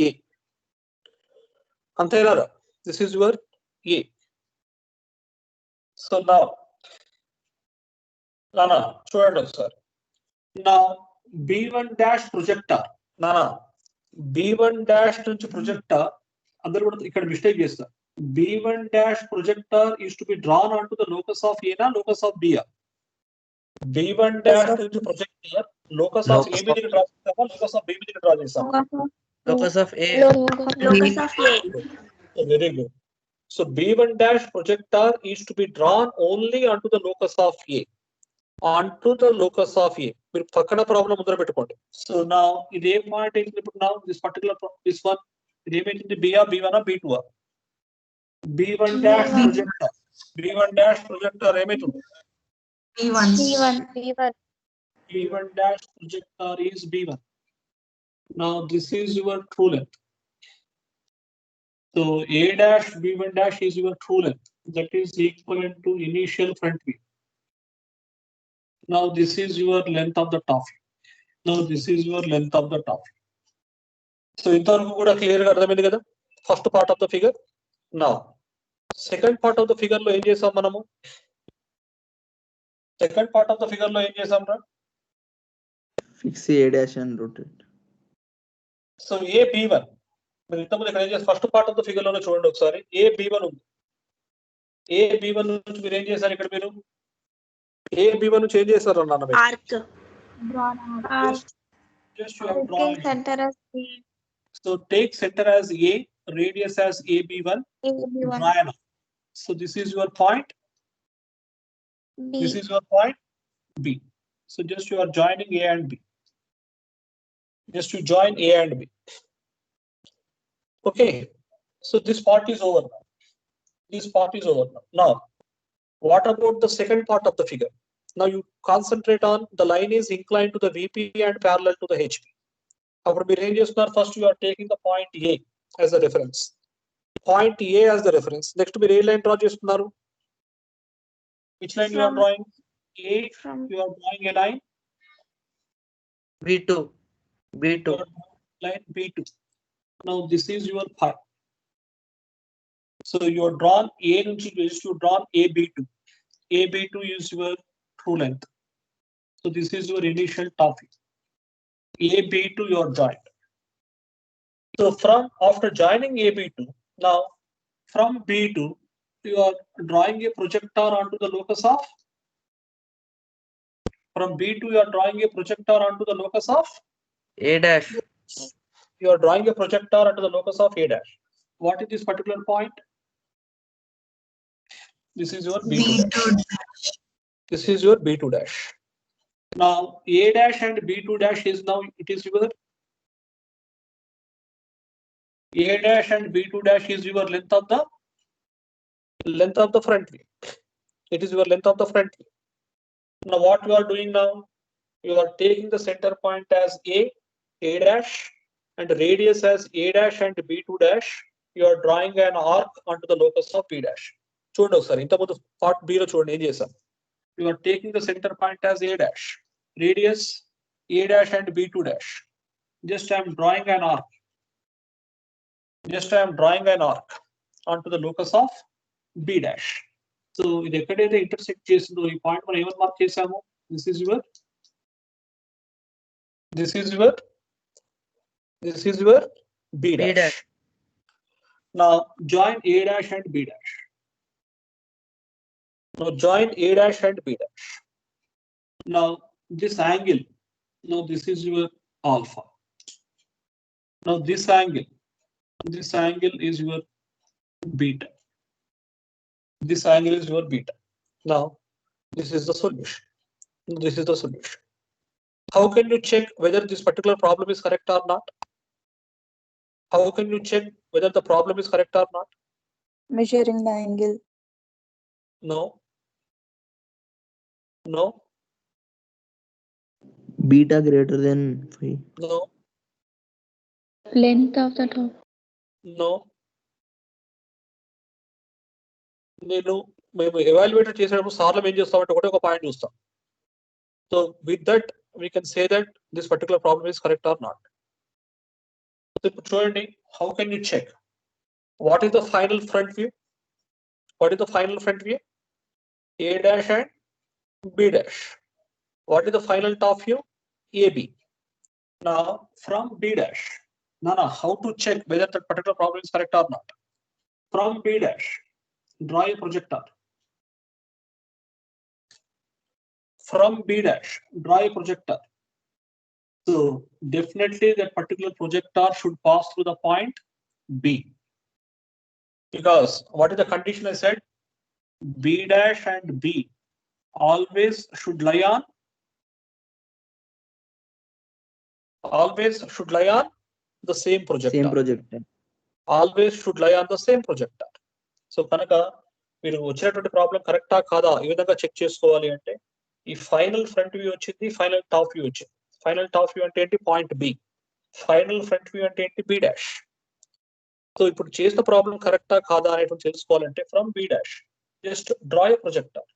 A. Antenna, this is your A. So now, Nana, చూడండి ఒకసారి. Now B1 dash projector. Nana, B1 dash నుంచి projector. అందరూ కూడా ఇక్కడ mistake చేస్తారు. B1 dash projector is to be drawn onto the locus of A na locus of B. B1 dash నుంచి projector locus of A మీద draw చేస్తామా locus of B మీద draw చేస్తామా? Locus of A. Locus of A. Very good. So B1 dash projector is to be drawn only onto the locus of A. Onto the locus of A. మీరు పక్కన problem ముందర పెట్టుకోండి. So now ఇదే point ఏంటి ఇప్పుడు? now this particular this one ఇది ఏమైంది? B1 B2 B1 dash projector. B1 dash projector ఏమైతుంది? B1. B1 dash projector is B1. Now this is your true length. So A dash B1 dash is your true length. That is equivalent to initial front view. Now this is your length of the top view. Now this is your length of the top view. So ఇంతవరకు కూడా clear గా అర్థమైంది కదా first part of the figure. Now second part of the figure లో ఏం చేసాం మనము? Second part of the figure లో ఏం చేసాం రా? Fix A dash and rotate. So A B1 మీరు ఇంతకుముందు ఇక్కడ ఏం చేస్తారు? First part of the figure లోనే చూడండి ఒకసారి. ఏ B1 ఉంది. ఏ B1 నుంచి మీరు ఏం చేశారు? ఇక్కడ మీరు ఏ B1 నుంచి ఏం చేశారు అన్న మీరు? Arc. Just you have drawn it. Center as A. So take center as A, radius as AB1, AB1. draw an arc. So this is your point. This B. is your point B. So just you are joining A and B. Just you join A and B. Okay. So this part is over now. This part is over now. Now, what about the second part of the figure? Now you concentrate on the line is inclined to the VP and parallel to the HP. After we range first you are taking the point A as a reference. Point A as the reference. Next to be rail line draw chestunaru. Which line you are drawing? A. You are drawing a line. B2. You are drawing line B2. Now this is your pi. So you are drawn A nunchi you drawn AB2. AB2 is your true length. So this is your initial top view. AB2 you are joined. So from after joining AB2, now from B2 you are drawing a projector onto the locus of. From B2 you are drawing a projector onto the locus of. A dash. You are drawing a projector onto the locus of A dash. What is this particular point? This is your B2 dash. This is your B2 dash. Now A dash and B2 dash is now it is your A dash and B2 dash is your length of the front view. It is your length of the front view. Now what you are doing now? You are taking the center point as A dash, and radius as A dash and B2 dash. You are drawing an arc onto the locus of B dash. చూడండి ఒకసారి ఇంతకుముందు part B లో చూడండి ఏం చేశాం. You are taking the center point as A dash, radius A dash and B2 dash. Just I am drawing an arc. Just I am drawing an arc onto the locus of B dash. So ఇది ఎక్కడైతే intersect చేసిందో ఈ point మనం ఏమని mark చేసాము? This is your This is your B dash. dash. Now join A dash and B dash. Now join A dash and B dash. Now this angle, now this is your alpha. Now this angle is your beta. This angle is your beta. Now this is the solution. This is the solution. How can you check whether this particular problem is correct or not? How can you check whether the problem is correct or not? Measuring the angle. No. No. Beta greater than 5. No. Length of the top. No. నేను మేము evaluate చేసేటప్పుడు సార్లు ఏం చేస్తామంటే ఒకటే ఒక point చూస్తాం. So with that we can say that this particular problem is correct or not. ఇప్పుడు చూడండి, how can you check what is the final front view? What is the final front view? A dash and B dash. What is the final top view? AB. Now from B dash, Nana, how to check whether that particular problem is correct or not? From B dash, draw a projector. From B dash, draw a projector. So definitely that particular projector should pass through the point B. Because what is the condition I said? B dash and B always should lie on the same projector. Same projector. Always should lie on the same projector. So కనుక మీరు వచ్చినటువంటి problem కరెక్టా కాదా ఈ విధంగా check చేసుకోవాలి అంటే ఈ ఫైనల్ ఫ్రంట్ వ్యూ వచ్చింది, ఫైనల్ టాప్ వ్యూ వచ్చింది. ఫైనల్ టాప్ వ్యూ అంటే ఏంటి? Point B. Final front view అంటే ఏంటి? B dash. సో ఇప్పుడు చేసిన ప్రాబ్లం కరెక్టా కాదా అనేటువంటి తెలుసుకోవాలంటే from B dash just draw a projector.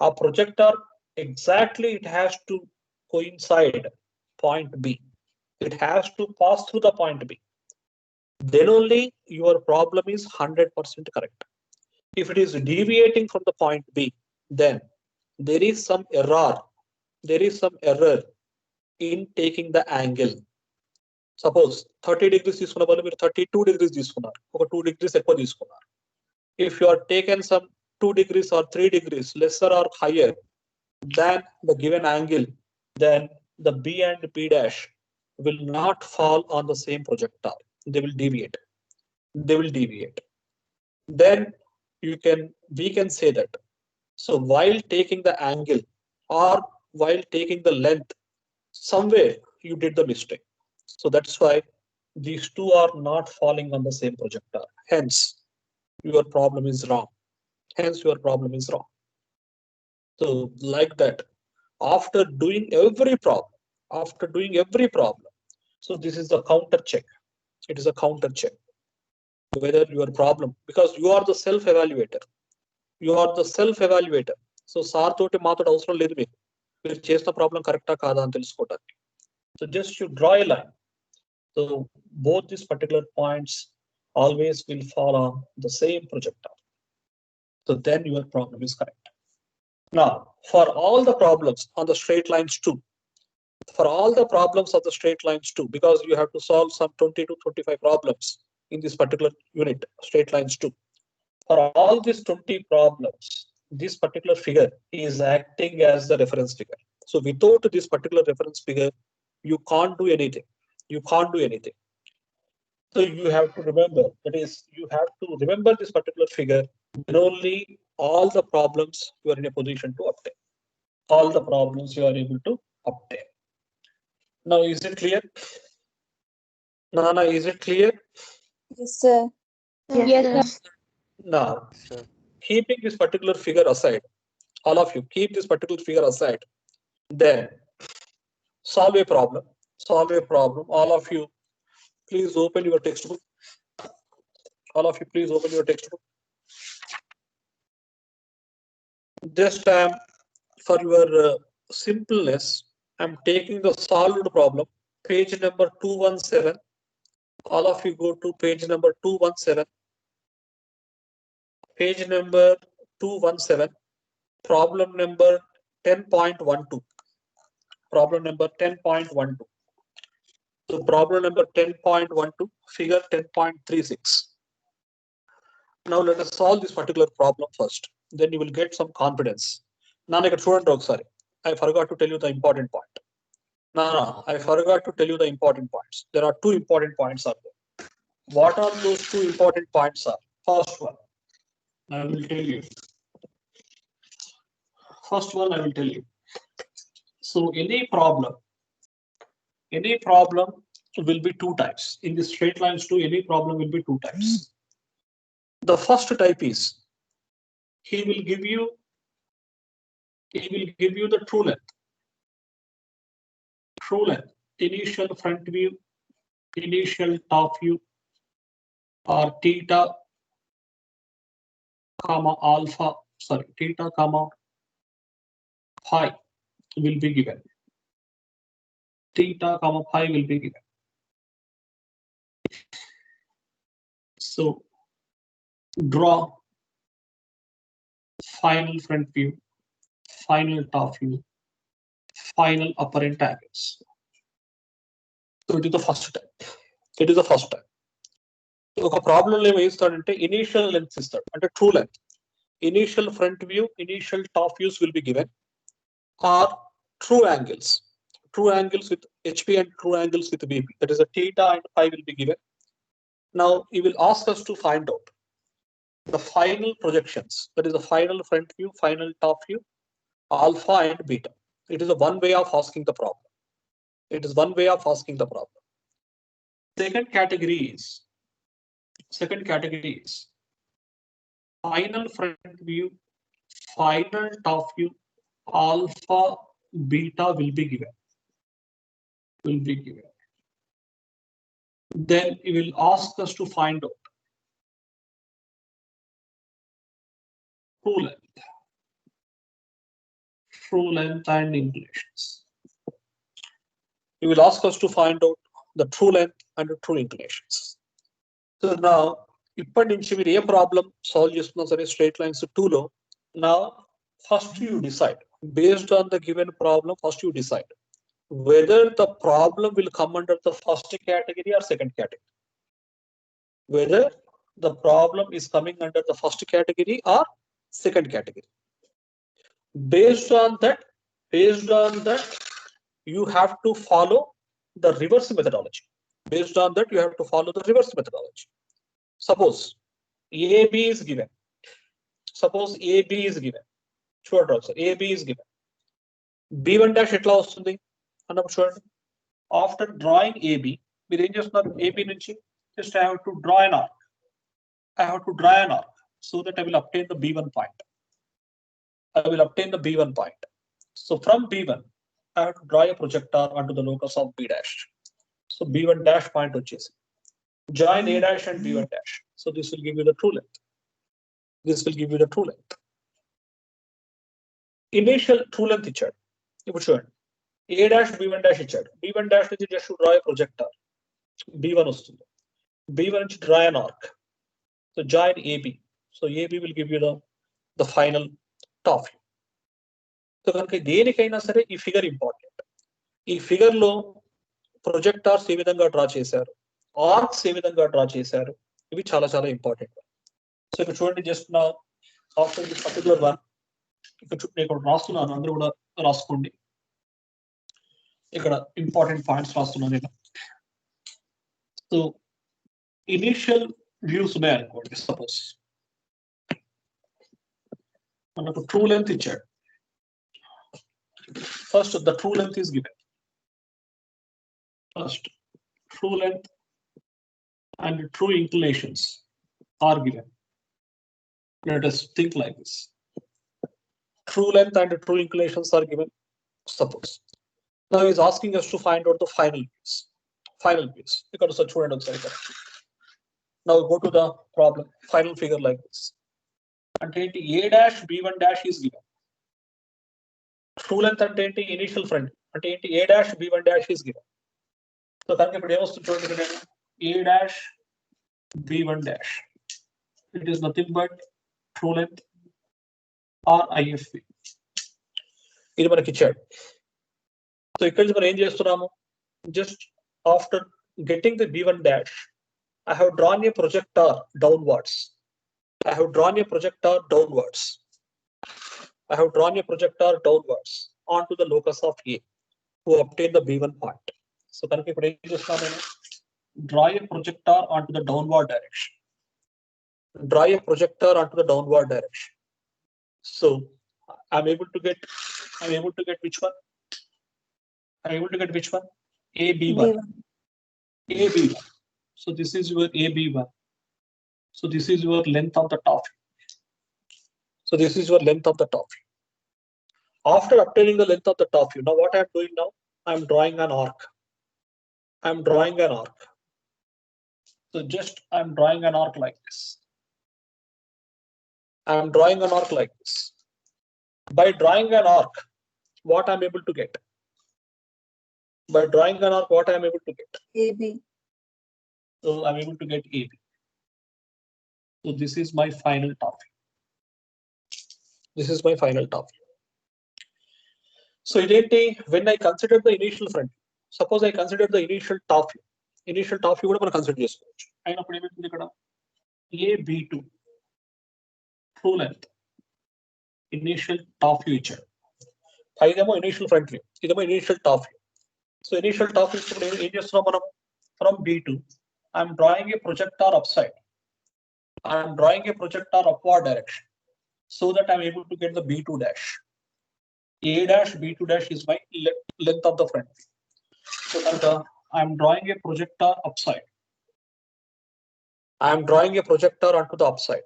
ఆ projector exactly it has to coincide point B. It has to pass through the point B. Then only your problem is 100% correct. If it is deviating from the point B, then there is some error. There is some error in taking the angle. Suppose 30 degrees తీసుకున్న వాళ్ళు మీరు 32 degrees తీసుకున్నారు, ఒక 2 degrees ఎక్కువ తీసుకున్నారు. If you are taken some 2 degrees or 3 degrees lesser or higher than the given angle, then the B and B dash will not fall on the same projector. They will deviate. Then we can say that. So while taking the angle or while taking the length, somewhere you did the mistake. So that's why these two are not falling on the same projector. Hence, your problem is wrong. So like that, after doing every problem, so this is the counter check. It is a counter check whether your problem, because you are the self-evaluator. So sir తోటి మాతో అవసరం లేదు, మీరు చేసిన problem కరెక్టా కాదా అని తెలుసుకోవడానికి. So just you draw a line. So both these particular points always will fall on the same projector. So then your problem is correct. Now, for all the problems on the straight lines too, because you have to solve some 20 to 25 problems in this particular unit, straight lines too. For all these 20 problems, this particular figure is acting as the reference figure. So without this particular reference figure, you can't do anything. So you have to remember, this particular figure, then only all the problems you are in a position to obtain. Now, is it clear? Nana, is it clear? Yes, sir. Yes, sir. Now, keeping this particular figure aside, all of you keep this particular figure aside, then solve a problem. All of you, please open your textbook. Just for your simpleness, I'm taking the solved problem, page number 217. All of you go to page number 217. Page number 217, problem number 10.12. problem number 10.12. So problem number 10.12, figure 10.36. Now let us solve this particular problem first. Then you will get some confidence. Now sorry, I forgot to tell you the important point. No, I forgot to tell you the important points. There are two important points out there. What are those two important points are? First one, I will tell you. First one, I will tell you. So any problem will be two types. In the straight lines too, any problem will be two types. The first type is he will give you the true length. True length, initial front view, initial top view, or theta comma alpha, sorry, theta comma phi will be given. Theta comma phi will be given. So draw final front view, final top view, final apparent angles. So it is the first type. It is the first type. ఒక problem ఏమిస్తాడంటే initial length ఇస్తాడు అంటే true length initial front view initial top views will be given or true angles with HP and true angles with VP, that is a theta and phi will be given. Now he will ask us to find out the final projections, that is the final front view, final top view, alpha and beta. It is a one way of asking the problem. It is one way of asking the problem. Second category is final front view, final top view, alpha, beta will be given. Then he will ask us to find out true length and inclinations. He will ask us to find out the true length and the true inclinations. So now, ఇప్పటి నుంచి మీరు ఏ problem solve చేస్తున్నా సరే straight lines 2లో now first you decide based on the given problem. First you decide whether the problem will come under the first category or second category. Whether the problem is coming under the first category or second category. Based on that, you have to follow the reverse methodology. Suppose AB is given. చూడండి AB is given. B1 dash ఎట్లా వస్తుంది అన్నప్పుడు చూడండి. After drawing AB మీరు ఏం చేస్తున్నారు? AB నుంచి just I have to draw an arc. So that I will obtain the B1 point. So from B1 I have to draw a projector onto the locus of B dash. So B1 dash point వచ్చేసి join A dash and B1 dash. So this will give you the true length. Initial true length ఇచ్చాడు. ఇప్పుడు చూడండి A dash B1 dash ఇచ్చాడు. B1 dash నుంచి just draw a projector. B1 వస్తుంది. B1 నుంచి draw an arc. So join AB. So AB will give you the final top view. So కనుక దేనికైనా సరే ఈ ఫిగర్ ఇంపార్టెంట్. ఈ ఫిగర్ లో ప్రొజెక్టార్స్ ఏ విధంగా డ్రా చేశారు, ఆర్క్స్ ఏ విధంగా డ్రా చేశారు, ఇవి చాలా చాలా ఇంపార్టెంట్. సో ఇక్కడ చూడండి జస్ట్ నా ఆఫ్టర్ దిస్ పర్టికులర్ వన్ ఇక్కడ రాస్తున్నాను, అందరూ కూడా రాసుకోండి. ఇక్కడ ఇంపార్టెంట్ పాయింట్స్ రాస్తున్నాను నేను. సో ఇనిషియల్ వ్యూస్ ఉన్నాయనుకోండి, సపోజ్ మనకు ట్రూ లెంత్ ఇచ్చాడు. First the true length is given. First, true length and true inclinations are given. Let us think like this. True length and true inclinations are given. Suppose. Now he is asking us to find out the final views. Because such one outside. Now go to the problem. Final figure like this. And A dash B1 dash is given. True length and initial front. And A dash B1 dash is given. So కనుక ఇప్పుడు ఏమొస్తుంది చూడండి, A dash B1 dash. It is nothing but true length or IFV. ఇది మనకి ఇచ్చాడు. So ఇక్కడ మనం ఏం చేస్తున్నాము? Just after getting the B1 dash, I have drawn a projector downwards. I have drawn a projector downwards. I have drawn a projector downwards onto the locus of A to obtain the B1 point. So కనుక ఇప్పుడు ఏం చేస్తున్నాను నేను? Draw a projector onto the downward direction. Draw a projector onto the downward direction. So I'm able to get which one? I'm able to get which one? AB1. AB1. So this is your AB1. So this is your length of the top. So this is your length of the top. After obtaining the length of the top view, now what I'm doing now? I'm drawing an arc. I'm drawing an arc. So just I'm drawing an arc like this. I'm drawing an arc like this. By drawing an arc, what I'm able to get? By drawing an arc, what I'm able to get? AB. So I'm able to get AB. So this is my final top view. This is my final top view. So when I consider the initial front, suppose I consider the initial top view. Initial top view కూడా మనం consider చేసుకోవచ్చు. అయినప్పుడు ఏమవుతుంది ఇక్కడ? AB2 true length. Initial top view ఇచ్చాడు. ఇదేమో initial front view. ఇదేమో initial top view. So initial top view ఇప్పుడు ఏం చేస్తున్నాం మనం? From B2, I'm drawing a projector upside. I'm drawing a projector upward direction so that I'm able to get the B2 dash. A dash B2 dash is my length of the front view. So I'm drawing a projector upside. I'm drawing a projector onto the upside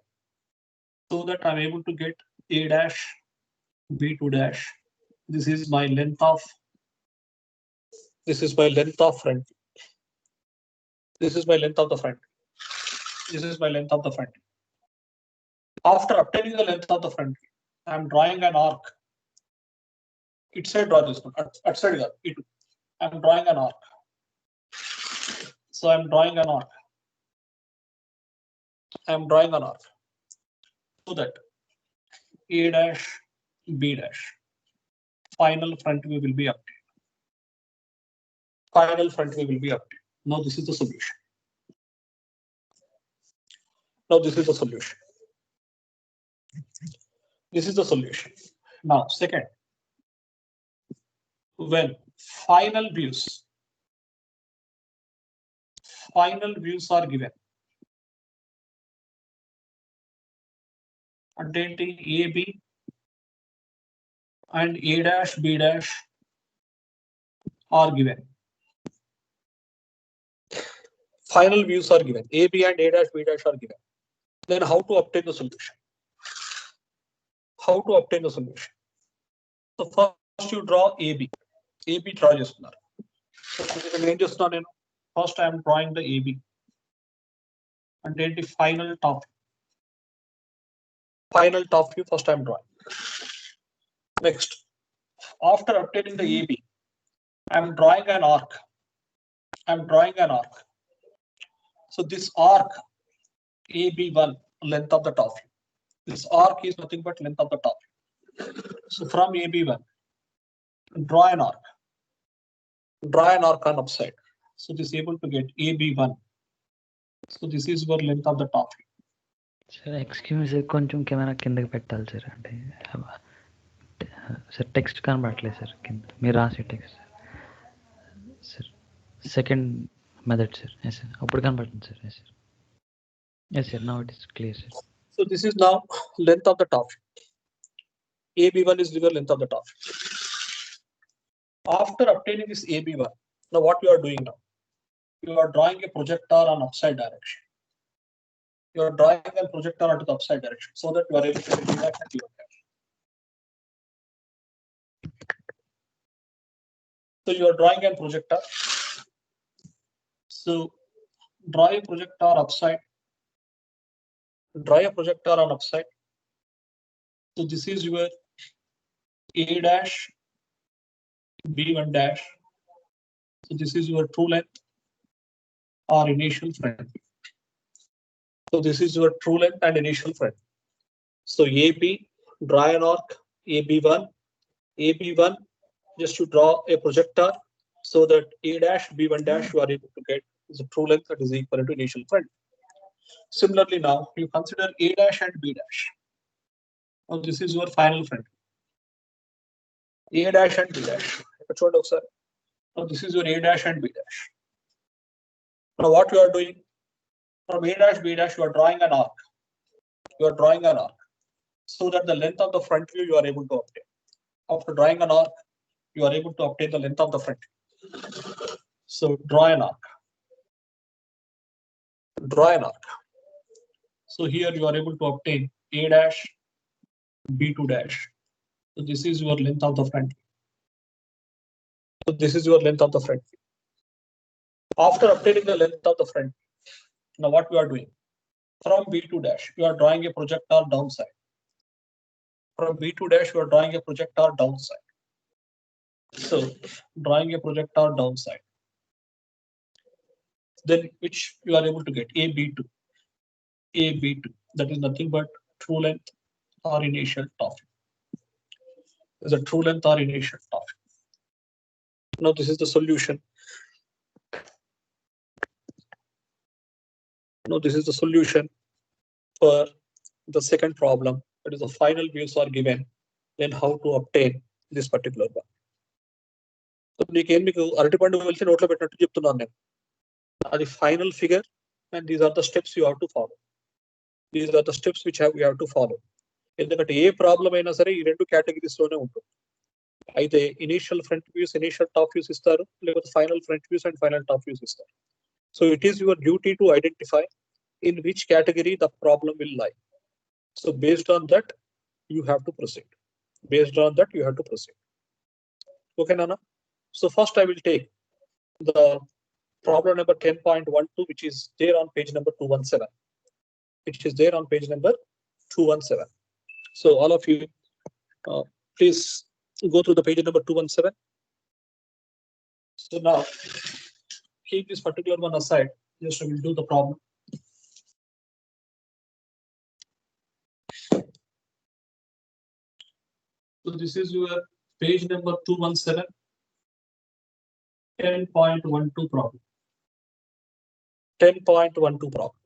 so that I'm able to get A dash B2 dash. This is my length of front view. This is my length of the front. This is my length of the front. After obtaining the length of the front, I am drawing an arc. It said draw this one. Outside it. I am drawing an arc. So I am drawing an arc. I am drawing an arc. So that A dash B dash. Final front view will be obtained. Final front view will be obtained. Now this is the solution. Now this is the solution. This is the solution. Now second, when final views are given, అంటే AB and A dash B dash are given. Final views are given. AB and A dash B dash are given. Then how to obtain the solution? How to obtain the solution? So first you draw AB. AB draw చేస్తున్నారు. So ఇక్కడ ఏం చేస్తున్నాను నేను? First I am drawing the AB. అంటే ఏంటి? Final top view first I am drawing. Next, after obtaining the AB, I am drawing an arc. So this arc AB1 length of the top view. This arc is nothing but length of the top view. So from AB1, draw an arc on upside. So this is able to get AB1. So this is your length of the top view. Sir excuse sir, కొంచెం camera కిందకి పెట్టాలి sir. అంటే sir text కనబడట్లేదు sir కింద మీరు రాసే text sir. Second method sir. Yes sir, అప్పుడు కనబడుతుంది sir. Yes sir. Yes sir, now it is clear sir. So this is now length of the top view. AB1 is your length of the top view. After obtaining this AB1, now what you are doing now? You are drawing a projector on upside direction. You are drawing a projector onto the upside direction so that you are able to do that and you are. So you are drawing a projector. So draw a projector upside. Draw a projector on upside. So this is your A dash B1 dash. So this is your true length or initial front. So this is your true length and initial front. So AB, draw an arc, AB1, just to draw a projector so that A dash B1 dash you are able to get the true length that is equal to initial front. Similarly, now you consider A dash and B dash. Now this is your final front. A dash and B dash. Now this is your A dash and B dash. Now what you are doing from A dash B dash, you are drawing an arc. You are drawing an arc so that the length of the front view you are able to obtain. After drawing an arc, you are able to obtain the length of the front view. So draw an arc. Draw an arc. So here you are able to obtain A dash, B2 dash. So this is your length of the front view. So this is your length of the front view. After obtaining the length of the front view, now what we are doing? From B2 dash, you are drawing a projectile downside. From B2 dash, you are drawing a projectile downside. So drawing a projectile downside. Then which you are able to get AB2. AB2. That is nothing but true length or initial top view. Is a true length or initial top view. Now this is the solution. Now this is the solution for the second problem. That is the final views are given. Then how to obtain this particular one. So మీకు అరటిపండు వెళ్తే నోట్లో పెట్టినట్టు చెప్తున్నాను నేను. అది final figure and these are the steps you have to follow. These are the steps which we have to follow. ఎందుకంటే ఏ problem అయినా సరే ఈ రెండు కేటగిరీస్ లోనే ఉంటుంది. అయితే initial front views, initial top views ఇస్తారు, లేకపోతే final front views and final top views ఇస్తారు. So it is your duty to identify in which category the problem will lie. So based on that, you have to proceed. Based on that, you have to proceed. Okay, Nana? So first I will take the problem number 10.12, which is there on page number 217. Which is there on page number 217. So all of you, please go through the page number 217. So now, keep this particular one aside. Just we will do the problem. So this is your page number 217. 10.12 problem. 10.12 problem.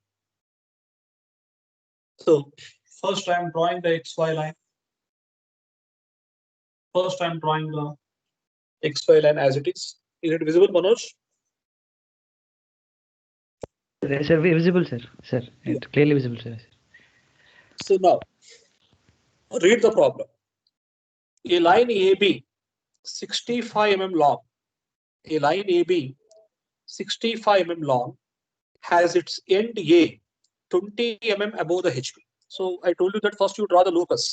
So first I am drawing the XY line. First I am drawing the XY line as it is. Is it visible, Manoj? Sir, visible, sir. Sir, it's clearly visible, sir. So now, read the problem. A line AB, 65 mm long. A line AB, 65 mm long, has its end A 20 mm above the HP. So I told you that first you draw the locus.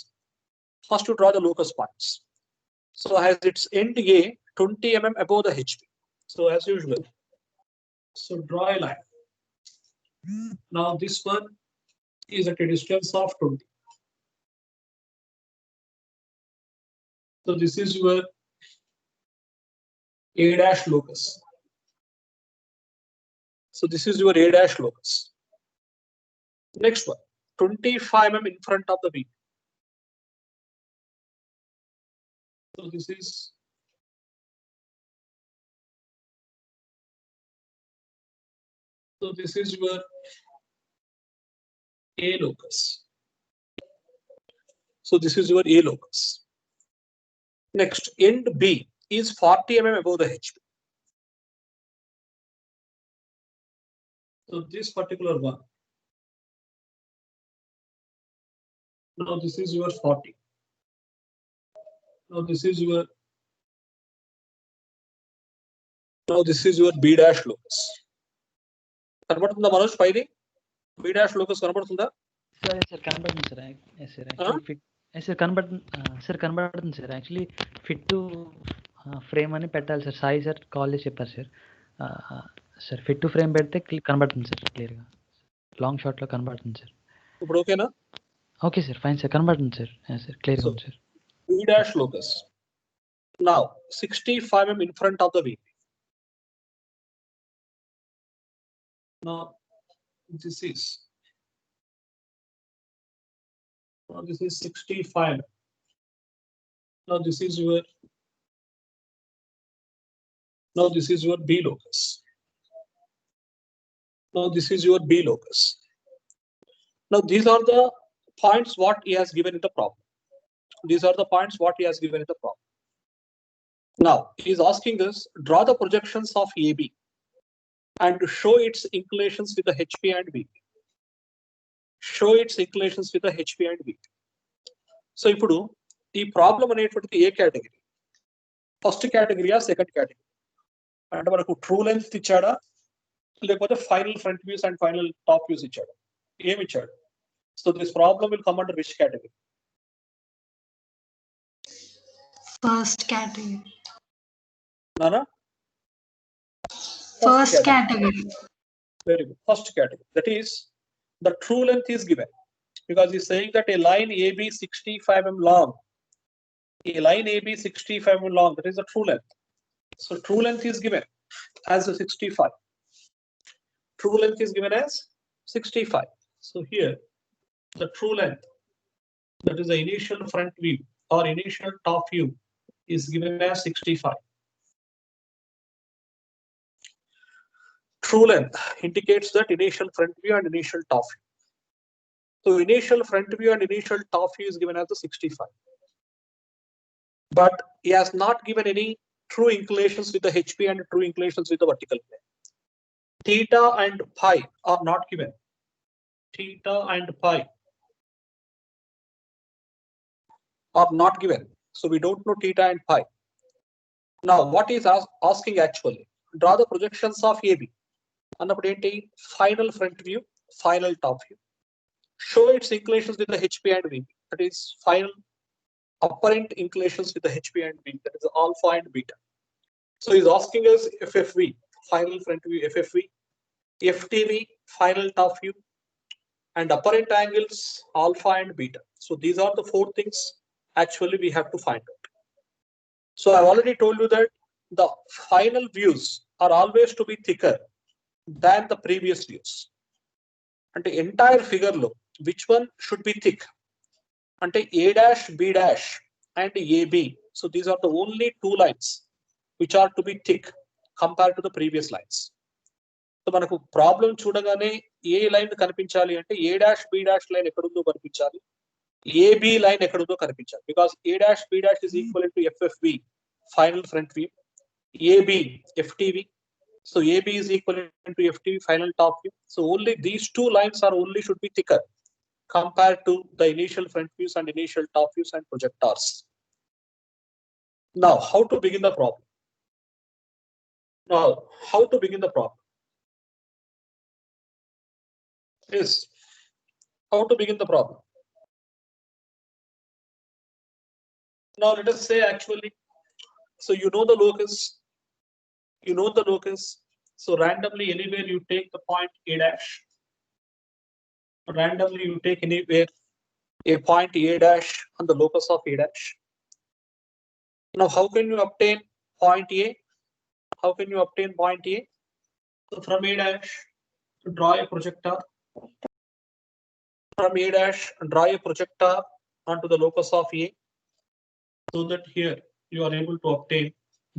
First you draw the locus points. So has its end A 20 mm above the HP. So as usual. So draw a line. Now this one is at a distance of 20. So this is your A dash locus. So this is your A dash locus. Next one, 25 mm in front of the V. So this is your A locus. So this is your A locus. Next, end B is 40 mm above the HP. So this particular one. Now this is your 40. Now this is your B dash locus. కనబడుతుందా మనోజ్ పైది? B dash locus కనబడుతుందా? Sir, కనబడుతుంది sir. Sir, actually sir కనబడుతుంది sir. Actually fit to frame అని పెట్టాలి sir. Sai sir call చేసి చెప్పారు sir. Sir fit to frame పెడితే కనబడుతుంది సార్ క్లియర్గా. లాంగ్ షాట్లో కనబడుతుంది సార్. ఇప్పుడు ఓకేనా? ఓకే సార్, ఫైన్ సార్, కనబడుతుంది సార్. సార్ క్లియర్గా ఉంది sir. B dash locus. Now 65 mm in front of the VP. Now this is 65. Now this is your Now this is your B locus. Now this is your B locus. Now these are the points what he has given in the problem. These are the points what he has given in the problem. Now he is asking us, draw the projections of AB and to show its inclinations with the HP and VP. Show its inclinations with the HP and VP. So ఇప్పుడు ఈ problem అనేటువంటిది ఏ category? First కేటగిరీయా second category? అంటే మనకు true length ఇచ్చాడా లేకపోతే final front views and final top views ఇచ్చాడా? ఏమి ఇచ్చాడు? So this problem will come under which category? First category. Nana? First category. Very good. First category. That is, the true length is given because he's saying that a line AB 65 mm long. A line AB 65 mm long. That is the true length. So true length is given as a 65. True length is given as 65. So here, the true length, that is the initial front view or initial top view, is given as 65. True length indicates that initial front view and initial top view. So initial front view and initial top view is given as the 65. But he has not given any true inclinations with the HP and true inclinations with the vertical plane. Theta and pi are not given. Theta and pi are not given. So we don't know theta and pi. Now what is asking actually? Draw the projections of AB. అన్నప్పుడు ఏంటి? Final front view, final top view. Show its inclinations with the HP and VP. That is final apparent inclinations with the HP and VP. That is alpha and beta. So he's asking us FFV, final front view FFV, FTV, final top view, and apparent angles alpha and beta. So these are the four things actually we have to find out. So I've already told you that the final views are always to be thicker than the previous views. And the entire figure look, which one should be thick? And A dash, B dash, and AB. So these are the only two lines which are to be thick compared to the previous lines. So manaku problem చూడగానే ఏ line కనిపించాలి అంటే A dash, B dash line ఎక్కడుందో కనిపించాలి, AB line ఎక్కడుందో కనిపించాలి. Because A dash, B dash is equivalent to FFV, final front view, AB, FTV. So AB is equivalent to FTV, final top view. So only these two lines are only should be thicker compared to the initial front views and initial top views and projectors. Now, how to begin the problem? Now, how to begin the problem? Is how to begin the problem. Now let us say actually, so you know the locus. You know the locus. So randomly anywhere you take the point A dash. Randomly you take anywhere a point A dash on the locus of A dash. Now how can you obtain point A? How can you obtain point A? So from A dash, draw a projector. From A dash, draw a projector onto the locus of A, so that here you are able to obtain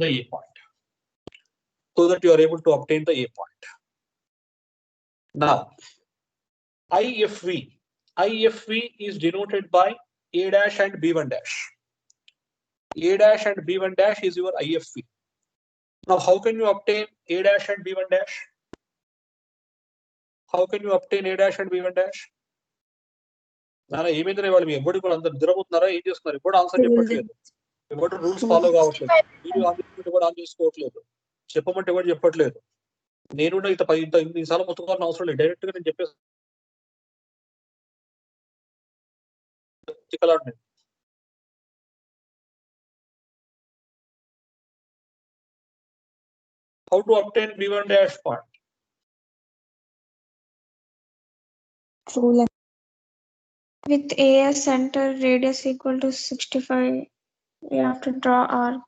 the A point. So that you are able to obtain the A point. Now, IFV is denoted by A dash and B1 dash. A dash and B1 dash is your IFV. Now, how can you obtain A dash and B1 dash? How can you obtain A dash and B1 dash? నాన్న ఏమైంది వాళ్ళు మీ ఎవరు కూడా అందరు నిద్రపోతున్నారా, ఏం చేస్తున్నారు? ఇప్పుడు answer చెప్పట్లేదు, ఎవరు రూల్స్ ఫాలో కావట్లేదు, వీడియో ఆన్ చేసుకుంటే కూడా ఆన్ చేసుకోవట్లేదు, చెప్పమంటే ఎవరు చెప్పట్లేదు. నేను ఇంత ఇన్నిసార్లు మొత్తుకోవాలని అవసరం లేదు, డైరెక్ట్ గా నేను చెప్పేసి how to obtain B1 dash point? True length. With AS center radius equal to 65, we have to draw arc.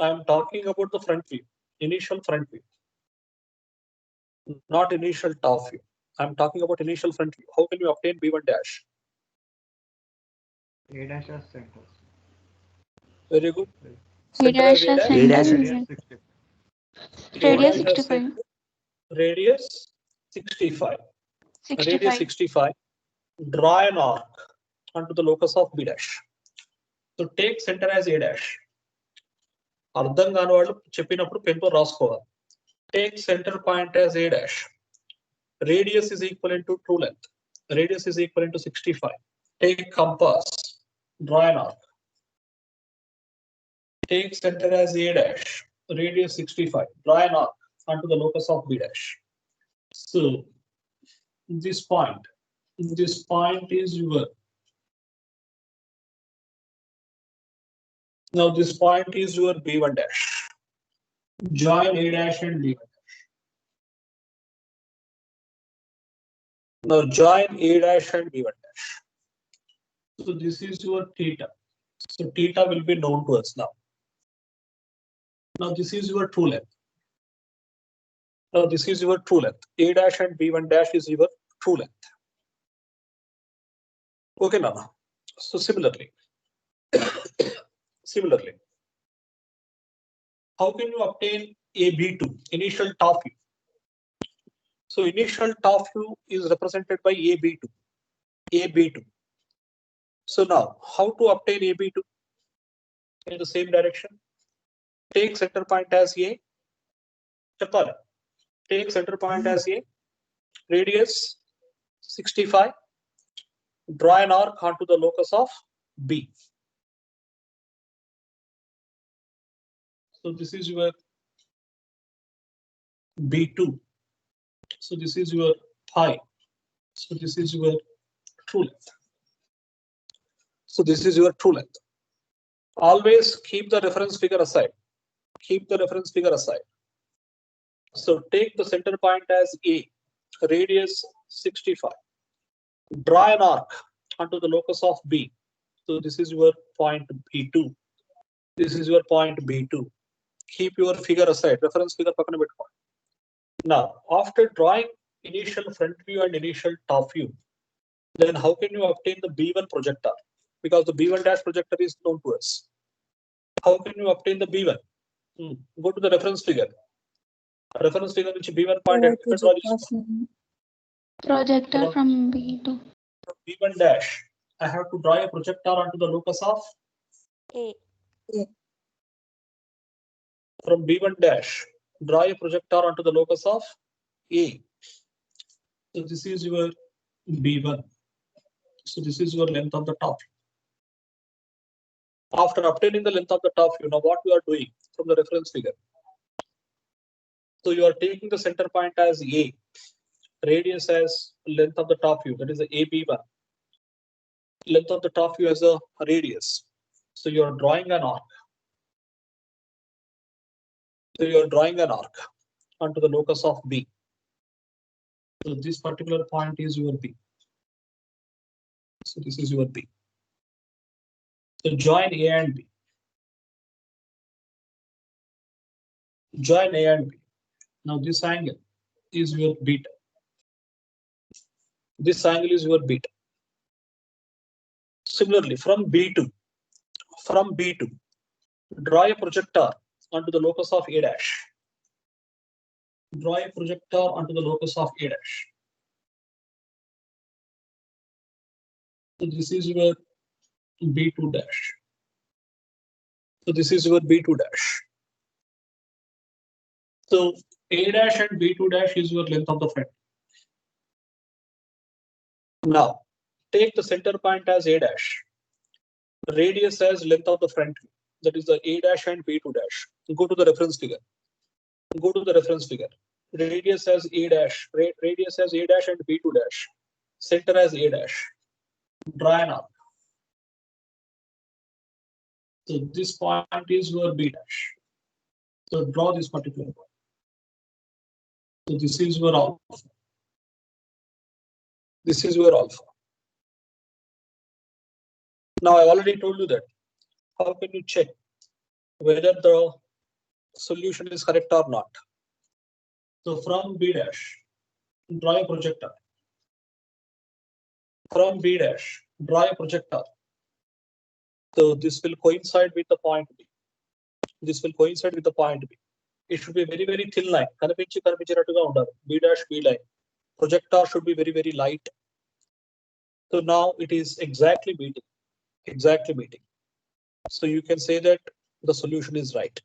I'm talking about the front view, initial front view, not initial top view. I'm talking about initial front view. How can you obtain B1 dash? A dash as center. Very good. A dash as A dash. center. Radius 65. Radius 65. Radius 65. 65. Draw an arc onto the locus of B dash. So take center as A dash. అర్థం కాని వాళ్ళు చెప్పినప్పుడు పెన్తో రాసుకోవాలి. Take center point as A dash. Radius is equivalent to true length. Radius is equivalent to 65. Take compass. Draw an arc. Take center as A dash. Radius 65. Draw an arc onto the locus of B dash. So this point is your. Now this point is your B1 dash. Join A dash and B1 dash. Now join A dash and B1 dash. So this is your theta. So theta will be known to us now. Now this is your true length. Now this is your true length. A dash and B1 dash is your true length. Okay, Nana. So similarly, how can you obtain AB2, initial top view? So initial top view is represented by AB2. AB2. So now, how to obtain AB2? In the same direction. Take center point as A. Take center point as A. Radius 65. Draw an arc onto the locus of B. So this is your B2. So this is your pi. So this is your true length. So this is your true length. Always keep the reference figure aside. Keep the reference figure aside. So take the center point as A, radius 65. Draw an arc onto the locus of B. So this is your point B2. This is your point B2. Keep your figure aside. Reference figure pakana pettuko. Now, after drawing initial front view and initial top view, then how can you obtain the B1 projector? Because the B1 dash projector is known to us. How can you obtain the B1? Go to the reference figure. Reference figure which B1 point at Projector from B2. B1 dash. I have to draw a projector onto the locus of A. From B1 dash. Draw a projector onto the locus of A. So this is your B1. So this is your length of the top. After obtaining the length of the top view, now what you are doing from the reference figure? So you are taking the center point as A, radius as length of the top view, that is the AB1. Length of the top view as a radius. So you are drawing an arc. So you are drawing an arc onto the locus of B. So this particular point is your B. So this is your B. So join A and B. Join A and B. Now this angle is your beta. This angle is your beta. Similarly, from B2, draw a projector onto the locus of A dash. Draw a projector onto the locus of A dash. So this is your B2 dash. So this is your B2 dash. So A dash and B2 dash is your length of the front. Now take the center point as A dash. Radius as length of the front. That is the A dash and B2 dash. Go to the reference figure. Go to the reference figure. Radius as A dash. Radius as A dash and B2 dash. Center as A dash. Draw an arc. So this point is your B dash. So draw this particular point. So this is your alpha. This is your alpha. Now I already told you that. How can you check whether the solution is correct or not? So from B dash, draw a projector. From B dash, draw a projector. So this will coincide with the point B. this will coincide with the point B. It should be very, very thin line. కనిపించినట్టుగా ఉండాలి. B dash B line. Projector should be very, very light. So now it is exactly meeting. Exactly meeting. So you can say that the solution is right.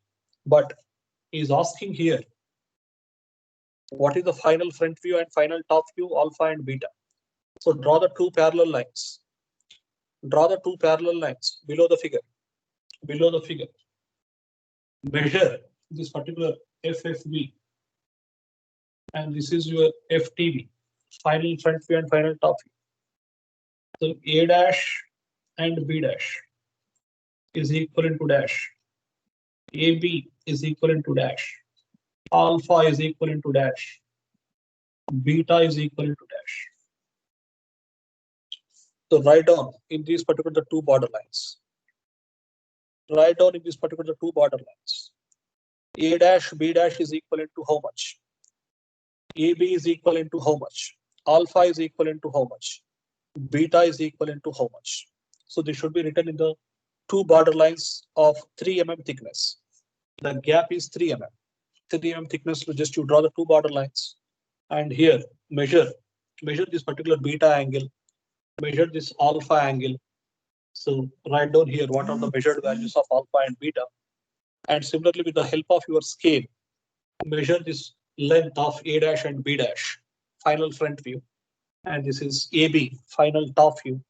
But he's asking here, what is the final front view and final top view, alpha and beta? So draw the two parallel lines. Draw the two parallel lines below the figure. Below the figure. Measure this particular FFV. And this is your FTV. Final front view and final top view. So A dash and B dash is equivalent to dash. AB is equivalent to dash. Alpha is equivalent to dash. Beta is equivalent to dash. So write down in these particular two border lines. Write down in these particular two border lines. A dash, B dash is equivalent to how much? AB is equivalent to how much? Alpha is equivalent to how much? Beta is equivalent to how much? So this should be written in the two border lines of 3 mm thickness. The gap is 3 mm. 3 mm thickness, so just you draw the two border lines. And here measure this particular beta angle, measure this alpha angle. So write down here what are the measured values of alpha and beta. And similarly, with the help of your scale, measure this length of A dash and B dash, final front view. And this is AB, final top view.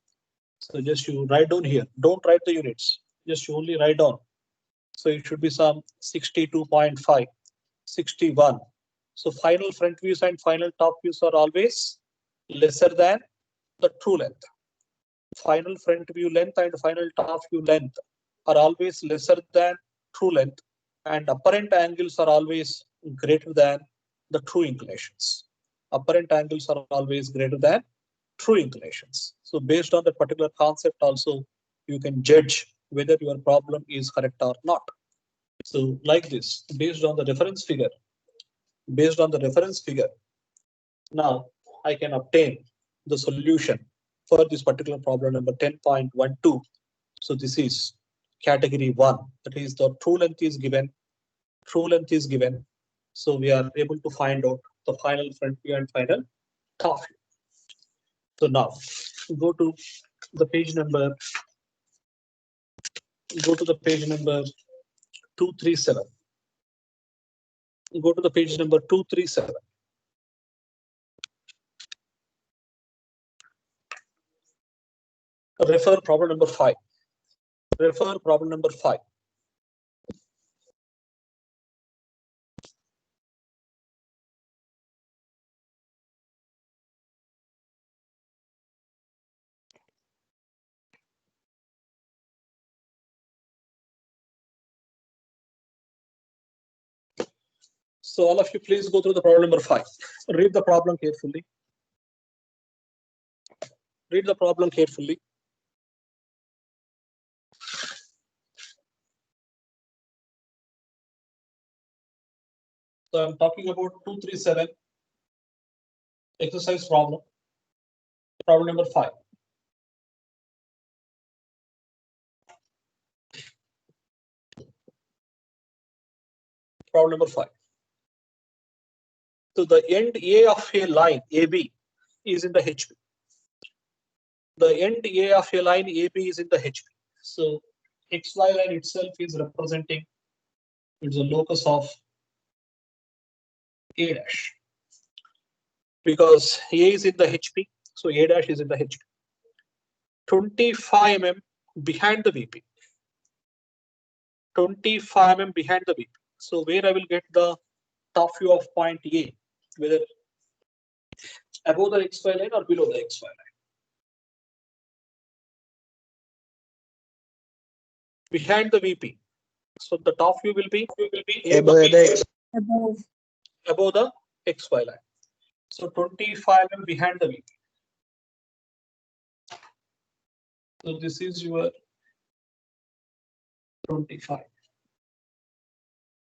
So just you write down here. Don't write the units. Just you only write down. So it should be some 62.5, 61. So final front views and final top views are always lesser than the true length. Final front view length and final top view length are always lesser than true length, and apparent angles are always greater than the true inclinations. Apparent angles are always greater than true inclinations. So based on that particular concept also, you can judge whether your problem is correct or not. So like this, based on the reference figure, now I can obtain the solution for this particular problem number 10.12. So this is category 1, that is the true length is given. So we are able to find out the final front view and final top view. So now go to the page number 237. Go to the page number 237. Refer problem number 5. Refer problem number 5. So all of you, please go through the problem number 5. Read the problem carefully. Read the problem carefully. So I'm talking about 237 exercise problem. Problem number 5. Problem number 5. So the end A of a line AB is in the HP. The end A of a line AB is in the HP. So XY line itself is representing, it's a locus of A dash. Because A is in the HP, so A dash is in the HP. 25 mm behind the VP. 25 mm behind the VP. So where I will get the top view of point A, whether above the XY line or below the XY line. Behind the VP. So the top view will be Above the above the XY line. So 25 mm behind the VP. So this is your 25.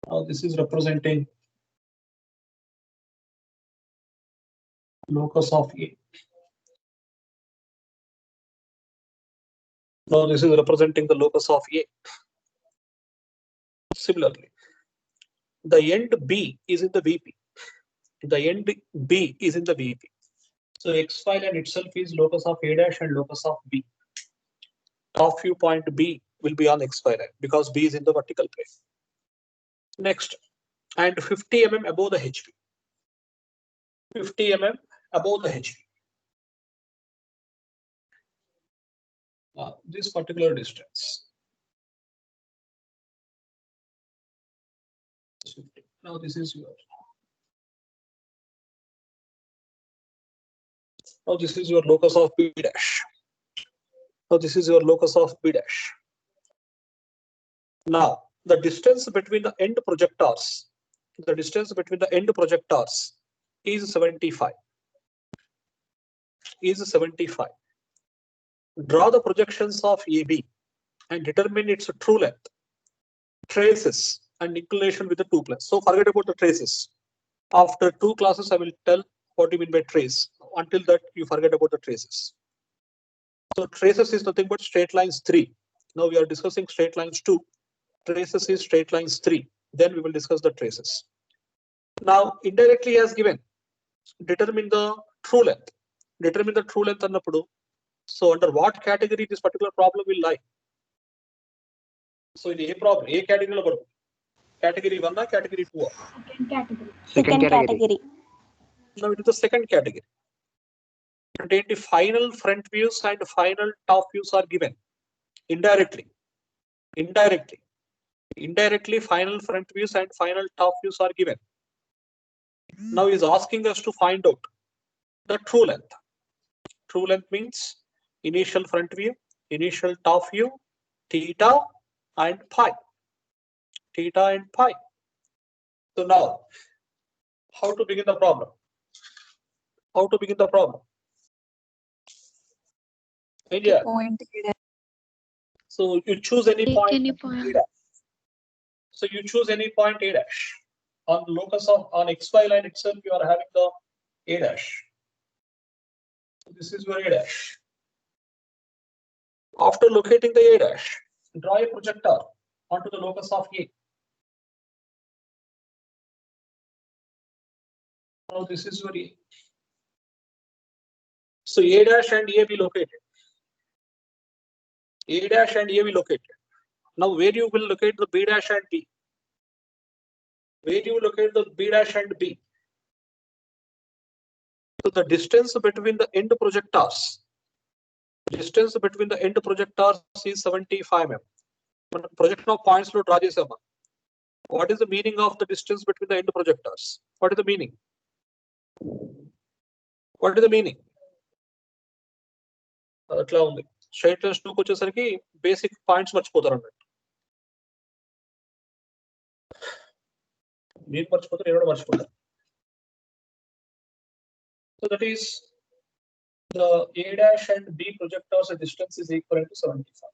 Now this is representing locus of A. Now this is representing the locus of A. Similarly, the end B is in the VP. The end B is in the VP. So x-y line itself is locus of A dash and locus of B. Top view point B will be on x-y line because B is in the vertical plane. Next, and 50 mm above the HP. 50 mm above the HP. This particular distance. Now this is your. Now this is your locus of B dash. Now this is your locus of B dash. Now the distance between the end projectors, is 75. Is 75. Draw the projections of AB and determine its true length, traces, and inclination with the two planes. So forget about the traces. After 2 classes, I will tell what you mean by trace. Until that, you forget about the traces. So traces is nothing but straight lines 3. Now we are discussing straight lines 2. Traces is straight lines 3. Then we will discuss the traces. Now indirectly as given, determine the true length. Determine the true length annappudu. So under what category this particular problem will lie? So in A problem, A category lo category 1 or category 2? Second category. Now it is the second category. And the final front views and final top views are given indirectly. Indirectly, final front views and final top views are given. Now he is asking us to find out the true length. True length means initial front view, initial top view, theta and pi. Theta and pi. So now, how to begin the problem? How to begin the problem? India. Point. So you choose any point. Any point. A dash. So you choose any point A dash. On the locus of on XY line itself, you are having the A dash. So this is your A dash. After locating the A dash, draw a projector onto the locus of A. Now this is your A. So A dash and A be located. A dash and A be located. Now where you will locate the B dash and B? Where you will locate the B dash and B? So the distance between the end projectors. Distance between the end projectors is 75 mm. Projection of points lo draw chesama. What is the meaning of the distance between the end projectors? What is the meaning? What is the meaning? అట్లా ఉంది straight lines 2 కి వచ్చేసరికి basic points మర్చిపోతారు అన్నట్టు. మీరు మర్చిపోతారు, నేను కూడా మర్చిపోతాను. So that is the A dash and B projectors distance is equal to 75.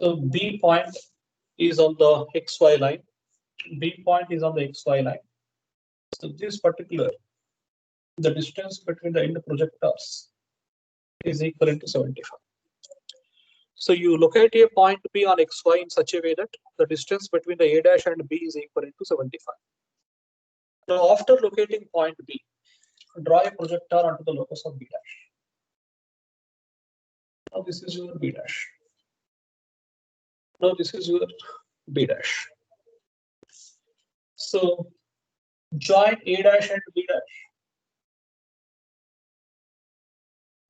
So B point is on the XY line. B point is on the XY line. So this particular, the distance between the end projectors is equal to 75. So you locate a point B on XY in such a way that the distance between the A dash and B is equal to 75. Now after locating point B, draw a projector onto the locus of B dash. Now this is your B dash. Now this is your B dash. So join A dash and B dash.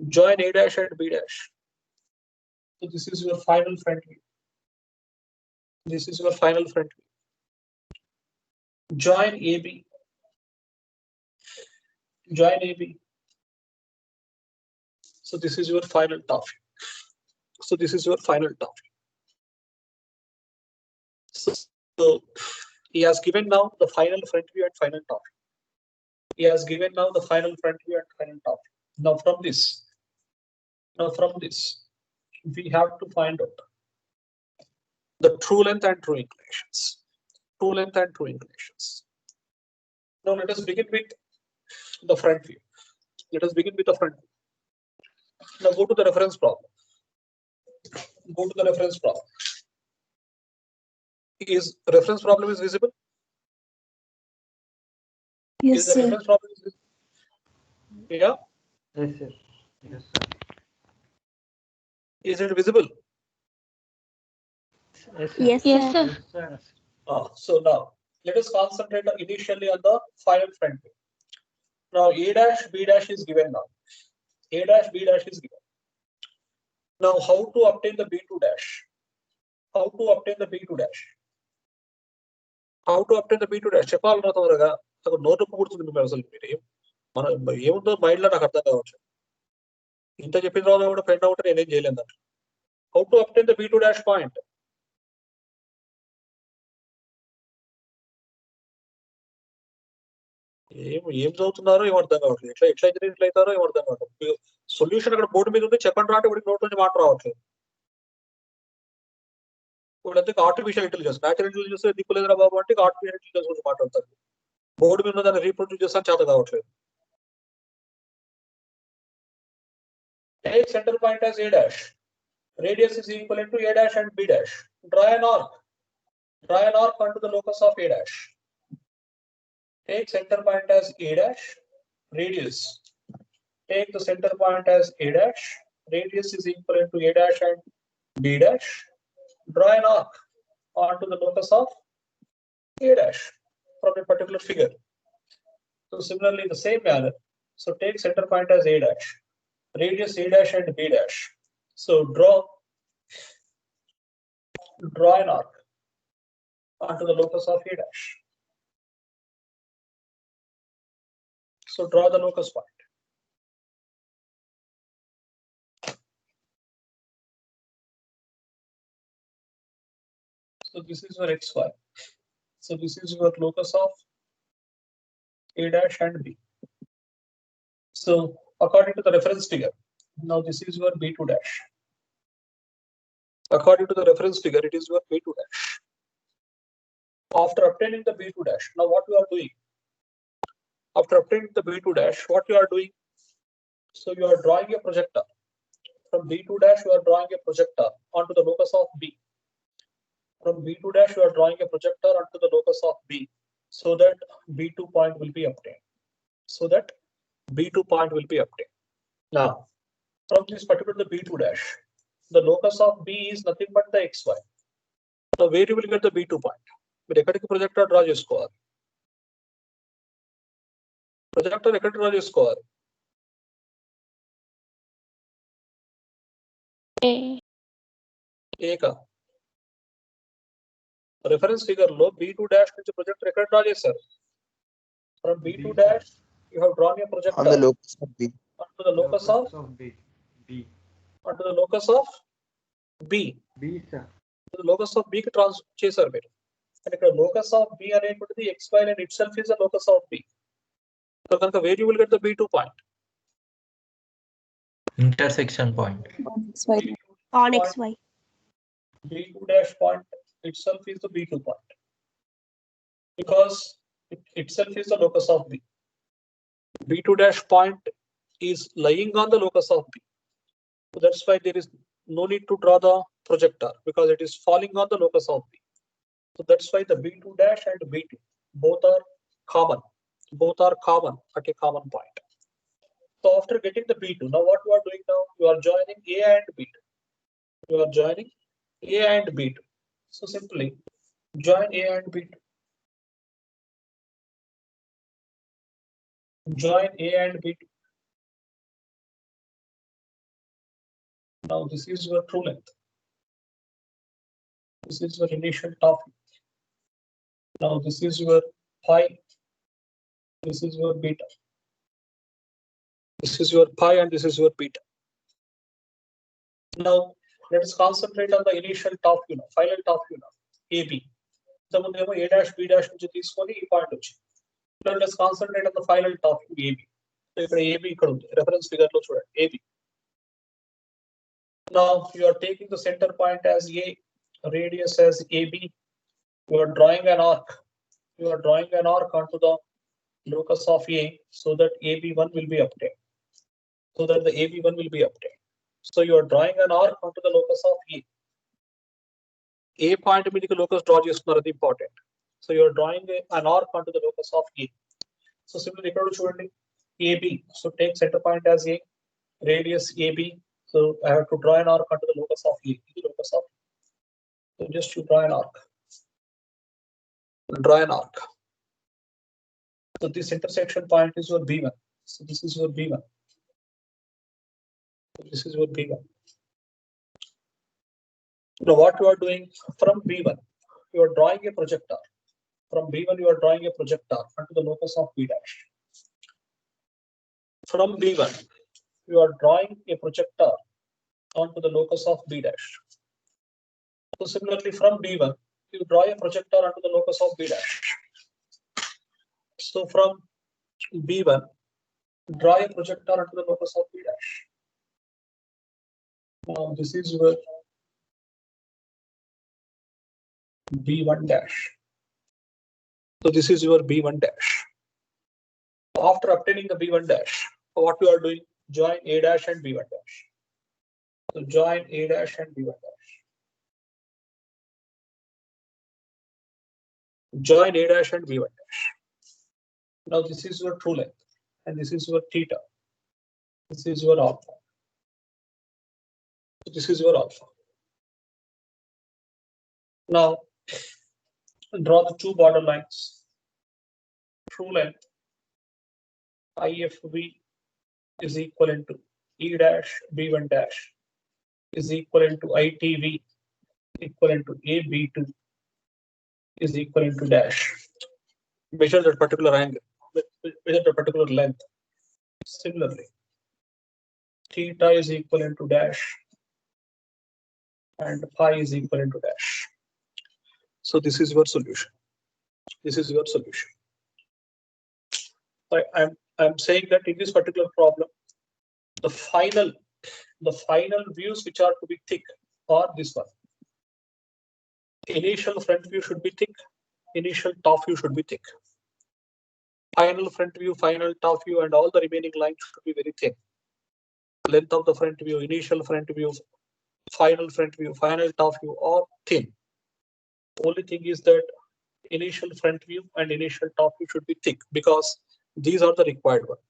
Join A dash and B dash. So this is your final front view. This is your final front view. Join AB. Join AB. So this is your final top view. So this is your final top view. So he has given now the final front view and final top view. He has given now the final front view and final top view. Now from this, we have to find out the true length and true inclinations. True length and true inclinations. Now let us begin with the front view. Let us begin with the front view. Now go to the reference problem. Go to the reference problem. Is reference problem is visible? Yes, Is the sir. reference problem is visible? Yeah. Yes, sir. Yes, sir. Is it visible? Yes, sir. Yes, Yes, sir. sir. Yes, sir. So now let us concentrate initially on the final front view. Now A dash B dash is given now. A dash B dash is given. Now how to obtain the B2 dash? How to obtain the B2 dash? How to obtain the B2 dash? చెప్పాలన్నా తొందరగా నాకు note పుడుతుంది మీరు అసలు మీరు మన ఏముందో mind లో నాకు అర్థం కావచ్చు. ఇంత చెప్పిన తర్వాత కూడా పెండ్ అవుట్ నేనేం చేయలేదు. How to obtain the B2 dash point? ఏం చదువుతున్నారో ఏం అర్థం కావట్లేదు. ఎట్లా ఎట్లా అవుతారో ఏం అర్థం కావట్లేదు. సొల్యూషన్ అక్కడ బోర్డు మీద ఉంది, చెప్పండి రా అంటే వాడికి నోట్ నుంచి మాట రావట్లేదు. వీళ్ళంతా ఆర్టిఫిషియల్ ఇంటెలిజెన్స్, న్యాచురల్ ఇంటెలిజెన్స్ దిక్కులేదురా బాబు అంటే ఆర్టిఫిషియల్ ఇంటెలిజెన్స్ గురించి మాట్లాడతారు. బోర్డు మీద దాన్ని రీప్రొడ్యూస్ చేస్తాను చేత కావట్లేదు. Take center point as A dash. Radius is equivalent to A dash and B dash. Draw an arc. Draw an arc onto the locus of A dash. Take center point as A dash. Radius. Take the center point as A dash. Radius is equivalent to A dash and B dash. Draw an arc onto the locus of A dash from a particular figure. So similarly, in the same manner, so take center point as A dash. Radius A dash and B dash. So draw an arc onto the locus of A dash. So draw the locus point. So this is your xy. So this is your locus of A dash and B. So according to the reference figure, now this is your B2 dash. According to the reference figure, it is your B2 dash. After obtaining the B2 dash, now what you are doing? After obtaining the B2 dash, what you are doing? So you are drawing a projector. From B2 dash, you are drawing a projector onto the locus of B. From B2 dash, you are drawing a projector onto the locus of B, so that B2 point will be obtained. So that B2 point will be obtained. Now, from this particular the B2 dash, the locus of B is nothing but the xy. Now, where you will get the B2 point? మీరు ఎక్కడికి projector draw చేసుకోవాలి? Projector ఎక్కడ draw చేసుకోవాలి? ఏక reference figure లో B2 dash నుంచి projector ఎక్కడ draw చేశారు? From B2 dash, you have drawn a projector on the locus of B. Onto the locus of B. Onto the locus of B. B, sir. To the locus of B కి ట్రాన్స్ చేశారు మీరు. And ఇక్కడ locus of B అనేటువంటిది xy line itself is the locus of B. So కనుక where you will get the B2 point? Intersection point. On xy. B2 dash point itself is the B2 point. Because it itself is the locus of B. B2 dash point is lying on the locus of B. So that's why there is no need to draw the projector because it is falling on the locus of B. So that's why the B2 dash and B2 both are common. Both are common at a common point. So after getting the B2, now what you are doing now? You are joining A and B2. You are joining A and B2. So simply join A and B2. Join A and B2. Now this is your true length. This is your initial top. Now this is your pi. This is your beta. This is your pi and this is your beta. Now let us concentrate on the initial top view now, final top view now, AB. ఇంతకుముందేమో A dash B dash నుంచి తీసుకొని ఈ point వచ్చింది. Let us concentrate on the final top view AB. So ఇక్కడ AB ఇక్కడ ఉంది. Reference figure లో చూడండి AB. Now you are taking the center point as A, radius as AB. You are drawing an arc. You are drawing an arc onto the locus of A so that AB1 will be obtained. So that the AB1 will be obtained. So you are drawing an arc onto the locus of A. ఏ point మీదకి locus draw చేస్తున్నారు అది important. So you're drawing an arc onto the locus of A. సో simple ఇక్కడ చూడండి AB. So take centre point as A, radius AB. So I have to draw an arc onto the locus of A. The locus of A. So just to draw an arc. Draw an arc. So this intersection point is your B1. So this is your B1. So this is your B1. Now what you are doing from B1, you are drawing a projector. From B1 you are drawing a projector onto the locus of B dash. From B1 you are drawing a projector onto the locus of B dash. So similarly from B1 you draw a projector onto the locus of B dash. So from B1 draw a projector onto the locus of B dash. Now this is your B1 dash. So this is your B1 dash. After obtaining the B1 dash, what you are doing? Join A dash and B1 dash. So join A dash and B1 dash. Join A dash and B1 dash. Now this is your true length and this is your theta. This is your alpha. This is your alpha. Now draw the two border lines. True length IFB is equivalent to E dash B1 dash is equivalent to ITV equivalent to AB2 is equivalent to dash. Measure that particular angle, measure the particular length. Similarly, theta is equivalent to dash and phi is equivalent to dash. So this is your solution. This is your solution. I'm saying that in this particular problem, the final views which are to be thick are this one. Initial front view should be thick. Initial top view should be thick. Final front view, final top view, and all the remaining lines should be very thin. Length of the front view, initial front view, final front view, final top view are thin. Only thing is that initial front view and initial top view should be thick because these are the required one.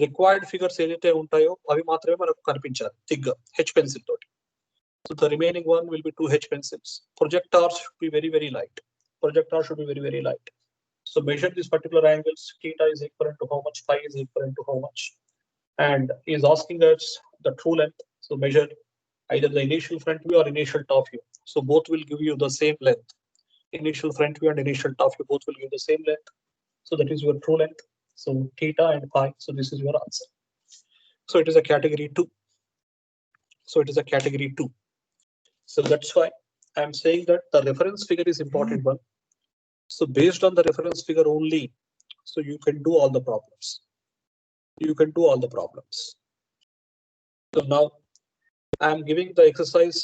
Required figures ఏదైతే ఉంటాయో అవి మాత్రమే మనకు కనిపించాలి thick H pencil తోటి. So the remaining one will be 2 H pencils. Projectors should be very light. Projector should be very light. So measure these particular angles. Theta is equivalent to how much, phi is equivalent to how much, and is asking us the true length. So measure either the initial front view or initial top view. So both will give you the same length. Initial front view and initial top view both will give the same length. So that is your true length. So theta and phi. So this is your answer. So it is a category 2. So it is a category 2. So that's why I'm saying that the reference figure is important one. So based on the reference figure only, so you can do all the problems. You can do all the problems. So now I'm giving the exercise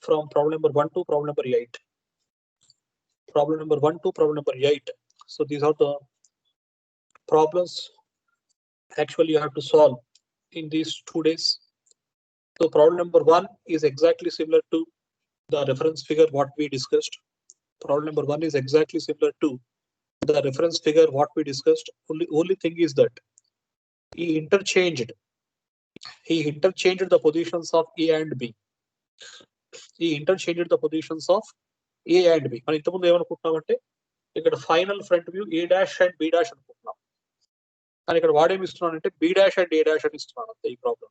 from problem number 1 to problem number 8. Problem number 1 to problem number 8. So these are the problems actually you have to solve in these 2 days. So problem number 1 is exactly similar to the reference figure what we discussed. Problem number 1 is exactly similar to the reference figure what we discussed. Only thing is that he interchanged the positions of A and B. He interchanged the positions of A and B. మనం ఇంతకుముందు ఏమనుకుంటున్నామంటే ఇక్కడ final front view A dash and B dash అనుకుంటున్నాం. కానీ ఇక్కడ వాడేమి ఇస్తున్నానంటే B dash and A dash అని ఇస్తున్నాను అంతే ఈ ప్రాబ్లం.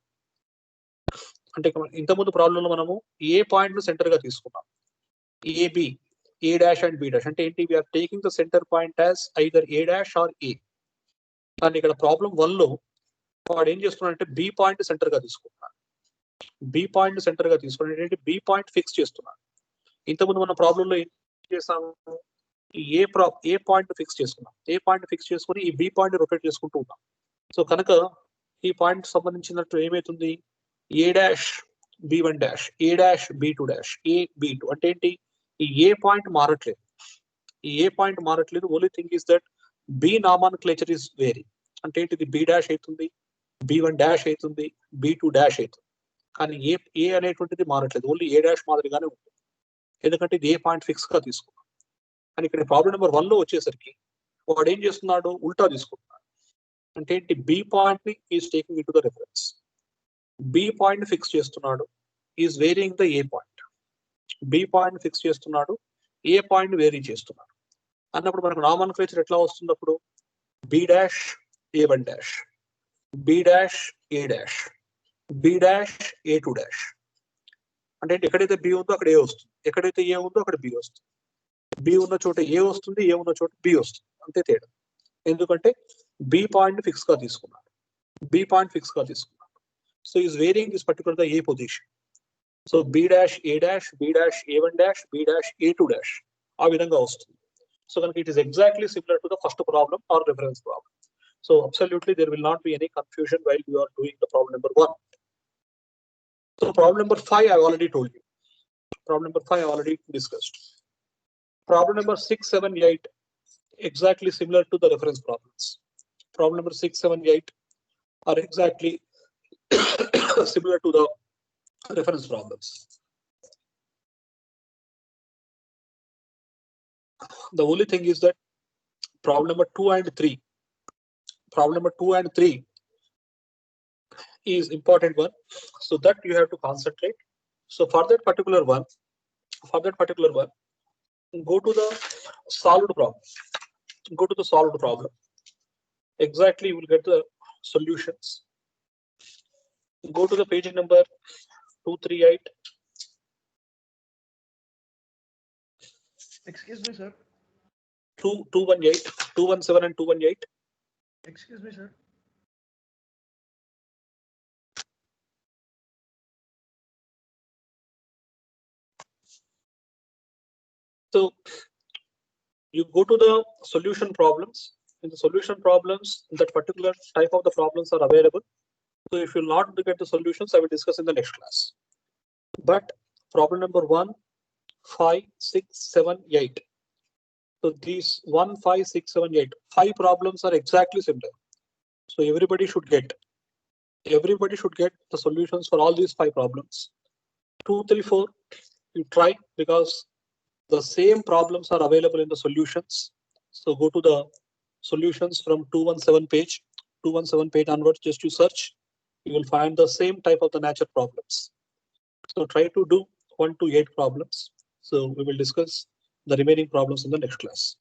అంటే ఇంతకుముందు ప్రాబ్లంలో మనము ఏ పాయింట్ ను సెంటర్ గా తీసుకున్నాం. AB, A dash and B dash అంటే ఏంటి? We are taking the center point as either A dash or A. కానీ ఇక్కడ ప్రాబ్లం 1 లో వాడు ఏం చేస్తున్నాడంటే B పాయింట్ సెంటర్ గా తీసుకుంటున్నాడు. B పాయింట్ సెంటర్ గా తీసుకుని ఏంటంటే B పాయింట్ ఫిక్స్ చేస్తున్నాడు. ఇంతకుముందు మన ప్రాబ్లంలో ఏం చేసాము? ఏ పాయింట్ ఫిక్స్ చేసుకున్నాం. ఏ పాయింట్ ఫిక్స్ చేసుకుని ఈ B పాయింట్ రొటేట్ చేసుకుంటూ ఉన్నాం. సో కనుక ఈ పాయింట్ సంబంధించినట్టు ఏమైతుంది? A dash B1 dash, A dash B2 dash, A B2 అంటే ఏంటి? ఈ ఏ పాయింట్ మారట్లేదు. ఈ ఏ పాయింట్ మారట్లేదు. Only thing is that B nomenclature is vary. అంటే ఏంటిది? B dash అవుతుంది, B1 dash అవుతుంది, B2 dash అవుతుంది. కానీ ఏ అనేటువంటిది మారట్లేదు. ఓన్లీ A dash మాదిరిగానే ఉంటుంది. ఎందుకంటే ఇది ఏ పాయింట్ ఫిక్స్ గా తీసుకున్నాం. కానీ ఇక్కడ ప్రాబ్లం నెంబర్ 1 లో వచ్చేసరికి వాడు ఏం చేస్తున్నాడు, ఉల్టా తీసుకుంటున్నాడు. అంటే ఏంటి, బి పాయింట్ ని is taking into the reference. B point fix చేస్తున్నాడు, is varying the A point. B point fix చేస్తున్నాడు, ఏ పాయింట్ వేరీ చేస్తున్నాడు అన్నప్పుడు మనకు నామన్క్లేచర్ ఎట్లా వస్తుంది అప్పుడు, B dash A one dash, B dash A dash, B dash A two dash. అంటే ఎక్కడైతే బి ఉందో అక్కడ ఏ వస్తుంది, ఎక్కడైతే ఏ ఉందో అక్కడ బి వస్తుంది. బి ఉన్న చోట ఏ వస్తుంది, ఏ ఉన్న చోట బి వస్తుంది, అంతే తేడా. ఎందుకంటే బి పాయింట్ ఫిక్స్ గా తీసుకున్నాడు, బి పాయింట్ ఫిక్స్ గా తీసుకున్నాడు. So is varying this particular the A position. So B dash A dash, B dash A one dash, B dash A two dash ఆ విధంగా వస్తుంది. సో కనుక it is exactly similar to the first problem or reference problem. So absolutely there will not be any confusion while you are doing the problem number 1. So problem number 5 I already told you. Problem number 5 I already discussed. Problem number 6, 7, 8 exactly similar to the reference problems. Problem number 6, 7, 8 are exactly similar to the reference problems. The only thing is that problem number 2 and 3 is important one, so that you have to concentrate. So for that particular one, go to the solved problem. Exactly, you will get the solutions. Go to the page number 238. Excuse me, sir. 218, 217 and 218. Excuse me, sir. So you go to the solution problems. In the solution problems, that particular type of the problems are available. So if you not look at the solutions, I will discuss in the next class. But problem number 1, 5, 6, 7, 8. So these 1, 5, 6, 7, 8, 5 problems are exactly similar. So everybody should get the solutions for all these 5 problems. 2, 3, 4, you try, because the same problems are available in the solutions. So go to the solutions from 217 page onwards, just to search, you will find the same type of the nature problems. So try to do 1 to 8 problems. So we will discuss the remaining problems in the next class.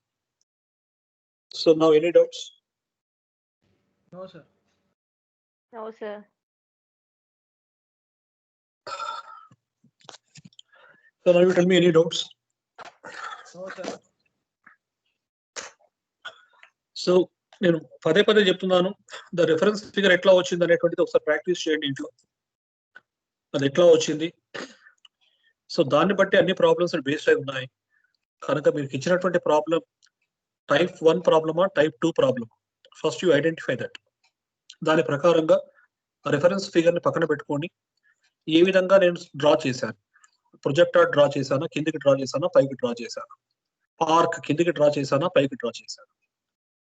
So now any doubts? No, sir. No, sir. So now you tell me any doubts. No, sir. So నేను పదే చెప్తున్నాను, the reference figure ఎట్లా వచ్చింది అనేటువంటిది ఒకసారి practice చేయండి ఇంట్లో, అది ఎట్లా వచ్చింది. సో దాన్ని బట్టి అన్ని ప్రాబ్లమ్స్ బేస్డ్ అయి ఉన్నాయి. కనుక మీకు ఇచ్చినటువంటి ప్రాబ్లం టైప్ 1 ప్రాబ్లమా, type 2 problem, first you identify that. దాని ప్రకారంగా రిఫరెన్స్ ఫిగర్ ని పక్కన పెట్టుకొని ఏ విధంగా నేను డ్రా చేశాను, ప్రొజెక్టర్ డ్రా చేశానా, కిందికి డ్రా చేశానా, పైకి డ్రా చేశాను, ఆర్క్ కిందికి డ్రా చేశానా, పైకి డ్రా చేశాను,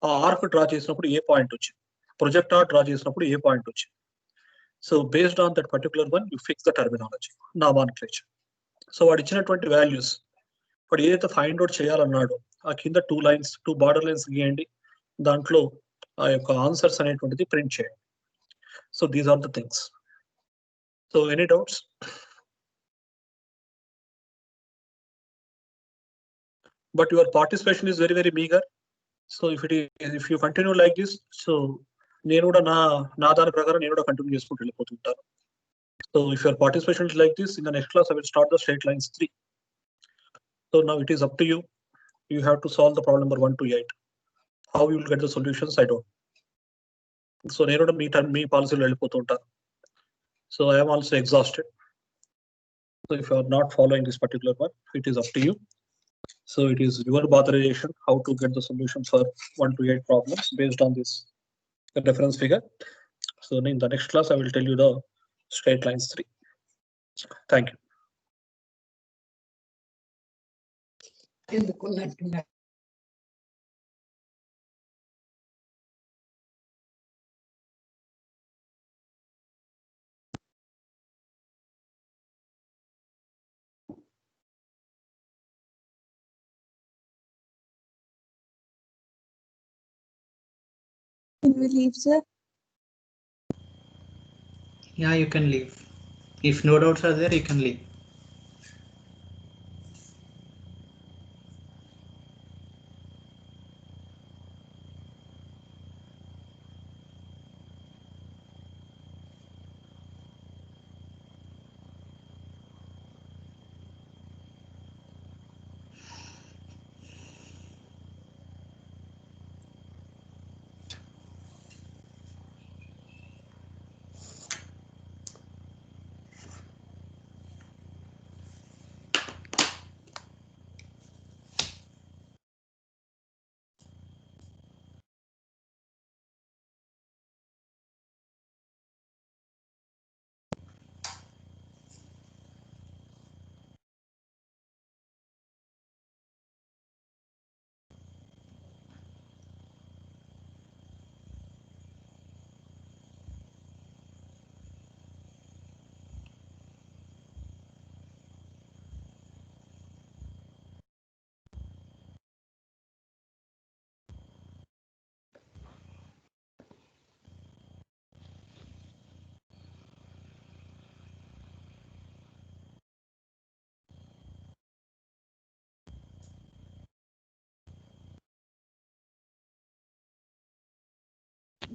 ఆ ఆర్క్ డ్రా చేసినప్పుడు ఏ పాయింట్ వచ్చింది, ప్రొజెక్టర్ డ్రా చేసినప్పుడు ఏ పాయింట్ వచ్చింది. So based on that particular one you fix the terminology, నామన్క్లేచర్. So వాడు ఇచ్చినటువంటి వాల్యూస్, వాడు ఏదైతే ఫైండ్ అవుట్ చేయాలన్నాడో ఆ కింద 2 బార్డర్ లైన్స్ గీయండి, దాంట్లో ఆ యొక్క ఆన్సర్స్ అనేటువంటిది ప్రింట్ చేయండి. So these are the things. So any doubts? But your participation is very meager. So if you continue like this, so నేను కూడా నా దాని ప్రకారం నేను కూడా కంటిన్యూ చేసుకుంటూ వెళ్ళిపోతుంటాను. So if your participation is like this, in the next class I will start the straight lines 3. So now it is up to you. You have to solve the problem number 1 to 8. How you will get the solutions, I don't. So నేను కూడా మీ పాలసీలో వెళ్ళిపోతుంటాను. So I am also exhausted. So if you are not following this particular one, it is up to you. So it is your authorization how to get the solution for 1 to 8 problems based on this reference figure. So in the next class, I will tell you the straight lines 3. Thank you. Can we leave, sir? Yeah, you can leave. If no doubts are there, you can leave.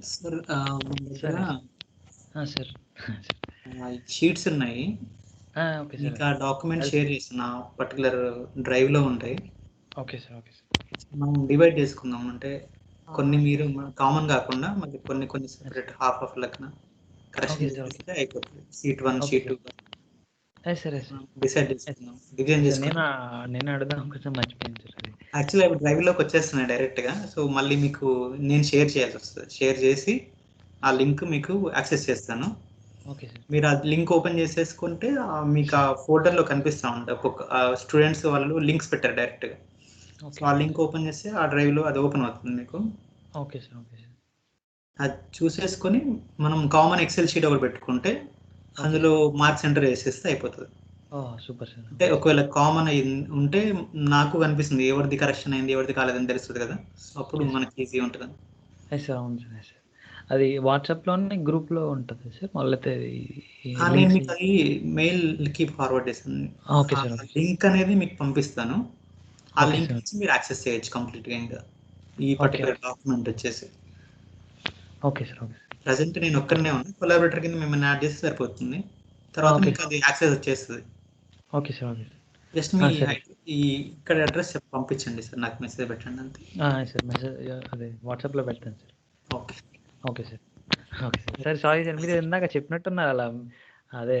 Sir మన దగ్గర sir sheets ఉన్నాయి. Okay మీకు sir. ఆ document share చేసిన particular drive లో ఉంటాయి. Okay sir. Okay sir. మనం divide చేసుకుందాం. అంటే కొన్ని మీరు కామన్ కాకుండా మనకి కొన్ని సెపరేట్ హాఫ్ ఆఫ్ లెక్కన కరెక్షన్ చేస్తే అయిపోతుంది. షీట్ 1 షీట్ 2 సరే డిసైడ్ చేసుకుందాం. డిజైన్ చేసుకుందాం. నేను అడుగుదాం కొంచెం మర్చిపోయింది సార్. అది యాక్చువల్లీ అవి డ్రైవ్ లోకి వచ్చేస్తున్నాయి డైరెక్ట్ గా. సో మళ్ళీ మీకు నేను షేర్ చేయాల్సి వస్తుంది. షేర్ చేసి ఆ లింక్ మీకు యాక్సెస్ చేస్తాను. Okay sir. మీరు ఆ లింక్ ఓపెన్ చేసేసుకుంటే మీకు ఆ ఫోల్డర్ లో కనిపిస్తూ ఉంటాయి. ఒక్కొక్క స్టూడెంట్స్ వాళ్ళు లింక్స్ పెట్టారు డైరెక్ట్ గా. సో ఆ లింక్ ఓపెన్ చేస్తే ఆ డ్రైవ్ లో అది ఓపెన్ అవుతుంది మీకు. Okay sir. Okay sir. అది చూసేసుకొని మనం కామన్ ఎక్సెల్ షీట్ ఒకటి పెట్టుకుంటే అందులో మార్క్స్ ఎంటర్ చేసేస్తే అయిపోతుంది. Super sir. అంటే ఒకవేళ కామన్ ఉంటే నాకు కనిపిస్తుంది ఎవరిది కరెక్షన్ అయింది ఎవరిది కాలేదని తెలుస్తుంది కదా. సో అప్పుడు మనకి ఈజీ ఉంటుంది. సార్ అవును సార్. అది వాట్సాప్లోనే గ్రూప్లో ఉంటుంది సార్. మళ్ళీ నేను మీకు అది మెయిల్కి ఫార్వర్డ్ చేస్తాను. Okay sir. లింక్ అనేది మీకు పంపిస్తాను. ఆ లింక్ నుంచి మీరు యాక్సెస్ చేయొచ్చు కంప్లీట్గా. ఇంకా ఈ పర్టికులర్ డాక్యుమెంట్ వచ్చేసి okay sir. Okay sir. Present నేను ఒక్కనే ఉన్నాను. కొలాబరేటర్ కింద మిమ్మల్ని యాడ్ చేస్తే సరిపోతుంది. తర్వాత మీకు అది యాక్సెస్ వచ్చేస్తుంది. Okay sir. Okay sir. Just మీ ఈ ఇక్కడ అడ్రస్ పంపించండి సార్. నాకు మెసేజ్ పెట్టండి అంతే. సార్ మెసేజ్ అదే వాట్సాప్లో పెడతాను sir. Okay okay sir. Okay sir. సరే సారీ సార్, మీరు ఇందాక చెప్పినట్టున్నారు అలా అదే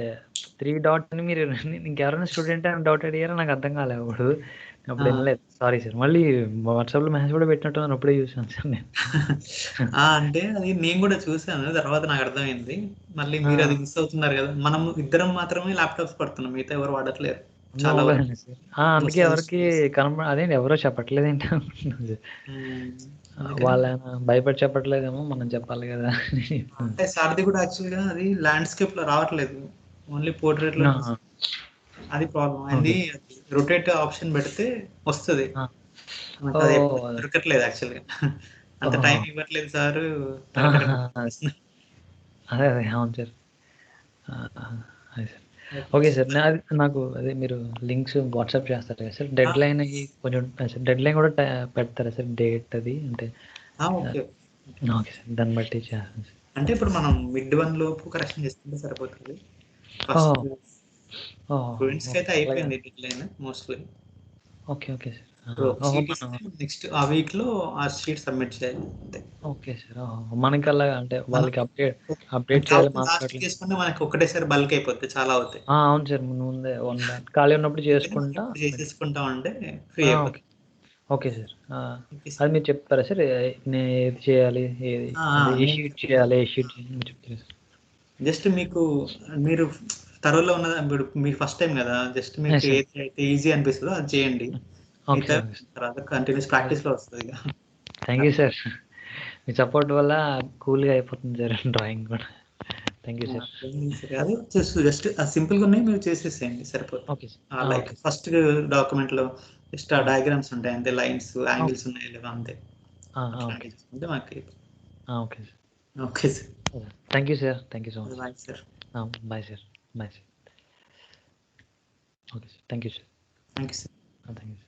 3 డాట్స్ అని. మీరు ఇంకెవరైనా స్టూడెంట్ అని డౌట్ అడిగారో నాకు అర్థం కాలేదు అప్పుడు. అప్పుడు వెళ్ళలేదు. Sorry sir. మళ్ళీ వాట్సాప్లో మెసేజ్ కూడా పెట్టినట్టున్నారు. అప్పుడే చూసాను సార్ నేను. అంటే అది నేను కూడా చూసాను. తర్వాత నాకు అర్థమైంది. మళ్ళీ మీరు అది మిస్ అవుతున్నారు కదా. మనం ఇద్దరం మాత్రమే ల్యాప్టాప్స్ పడుతున్నాం. మిగతా ఎవరు వాడట్లేరు. చాలా అందుకే ఎవరికి అదేంటి ఎవరో చెప్పట్లేదు ఏంటి అనుకుంటున్నాను. వాళ్ళ భయపడి చెప్పట్లేదేమో, మనం చెప్పాలి కదా. అంటే సార్ది కూడా యాక్చువల్గా అది ల్యాండ్స్కేప్ లో రావట్లేదు. ఓన్లీ పోర్ట్రేట్ లో. అది ప్రాబ్లం. అది రొటేట్ ఆప్షన్ పెడితే వస్తుంది. అది దొరకట్లేదు యాక్చువల్గా. అంత టైం ఇవ్వట్లేదు సార్. అదే అదే అవును సార్. అదే సార్. Okay sir. నాకు అదే మీరు లింక్స్ వాట్సాప్ చేస్తారు కదా సార్. డెడ్ లైన్ కొంచెం సార్. డెడ్ లైన్ కూడా పెడతారా సార్? డేట్ అది అంటే ఓకే సార్. దాన్ని బట్టి చేస్తాను సార్. అంటే ఇప్పుడు మనం మిడ్ 1 లోపు కరెక్షన్ చేసుకుంటే సరిపోతుంది. స్టూడెంట్స్ అయితే అయిపోయింది dead line mostly. Okay okay sir. Next ఆ వీక్ లో ఆ షీట్ సబ్మిట్ చేయాలి అంతే. Okay sir. మనకి అలా అంటే వాళ్ళకి అప్డేట్ చేయాలి. చేసుకుంటే మనకి ఒకటేసారి బల్క్ అయిపోతుంది. చాలా అవుతాయి. అవును సార్. ముందే ఖాళీ ఉన్నప్పుడు చేసేసుకుంటా ఉంటే ఫ్రీ అయిపోతుంది. Okay sir. అది మీరు చెప్తారా సార్? నేను ఏది చేయాలి, ఏ షీట్ చేయాలి, ఏ షీట్ చెప్తారా సార్? జస్ట్ మీకు మీరు తరువులో ఉన్నది. మీరు ఫస్ట్ టైం కదా. జస్ట్ మీకు ఏదైతే ఈజీ అనిపిస్తుందో అది చేయండి. తర్వాత కంటిన్యూస్ ప్రాక్టీస్ లో వస్తుంది. Thank you sir. మీ సపోర్ట్ వల్ల కూల్గా అయిపోతుంది సార్ డ్రాయింగ్ కూడా. Thank you sir. Just simple గా ఉన్నాయి, మీరు చేసేసేయండి సరిపోతుంది. Okay sir. Like first document లో జస్ట్ డయాగ్రామ్స్ ఉంటాయి అంతే. లైన్స్ యాంగిల్స్ ఉన్నాయి లేదా అంతే. మనకి okay sir. Okay sir. Thank you sir. Thank you so much. Bye sir. Bye sir. Bye sir. Okay sir. Thank you sir. Thank you sir. Thank you sir.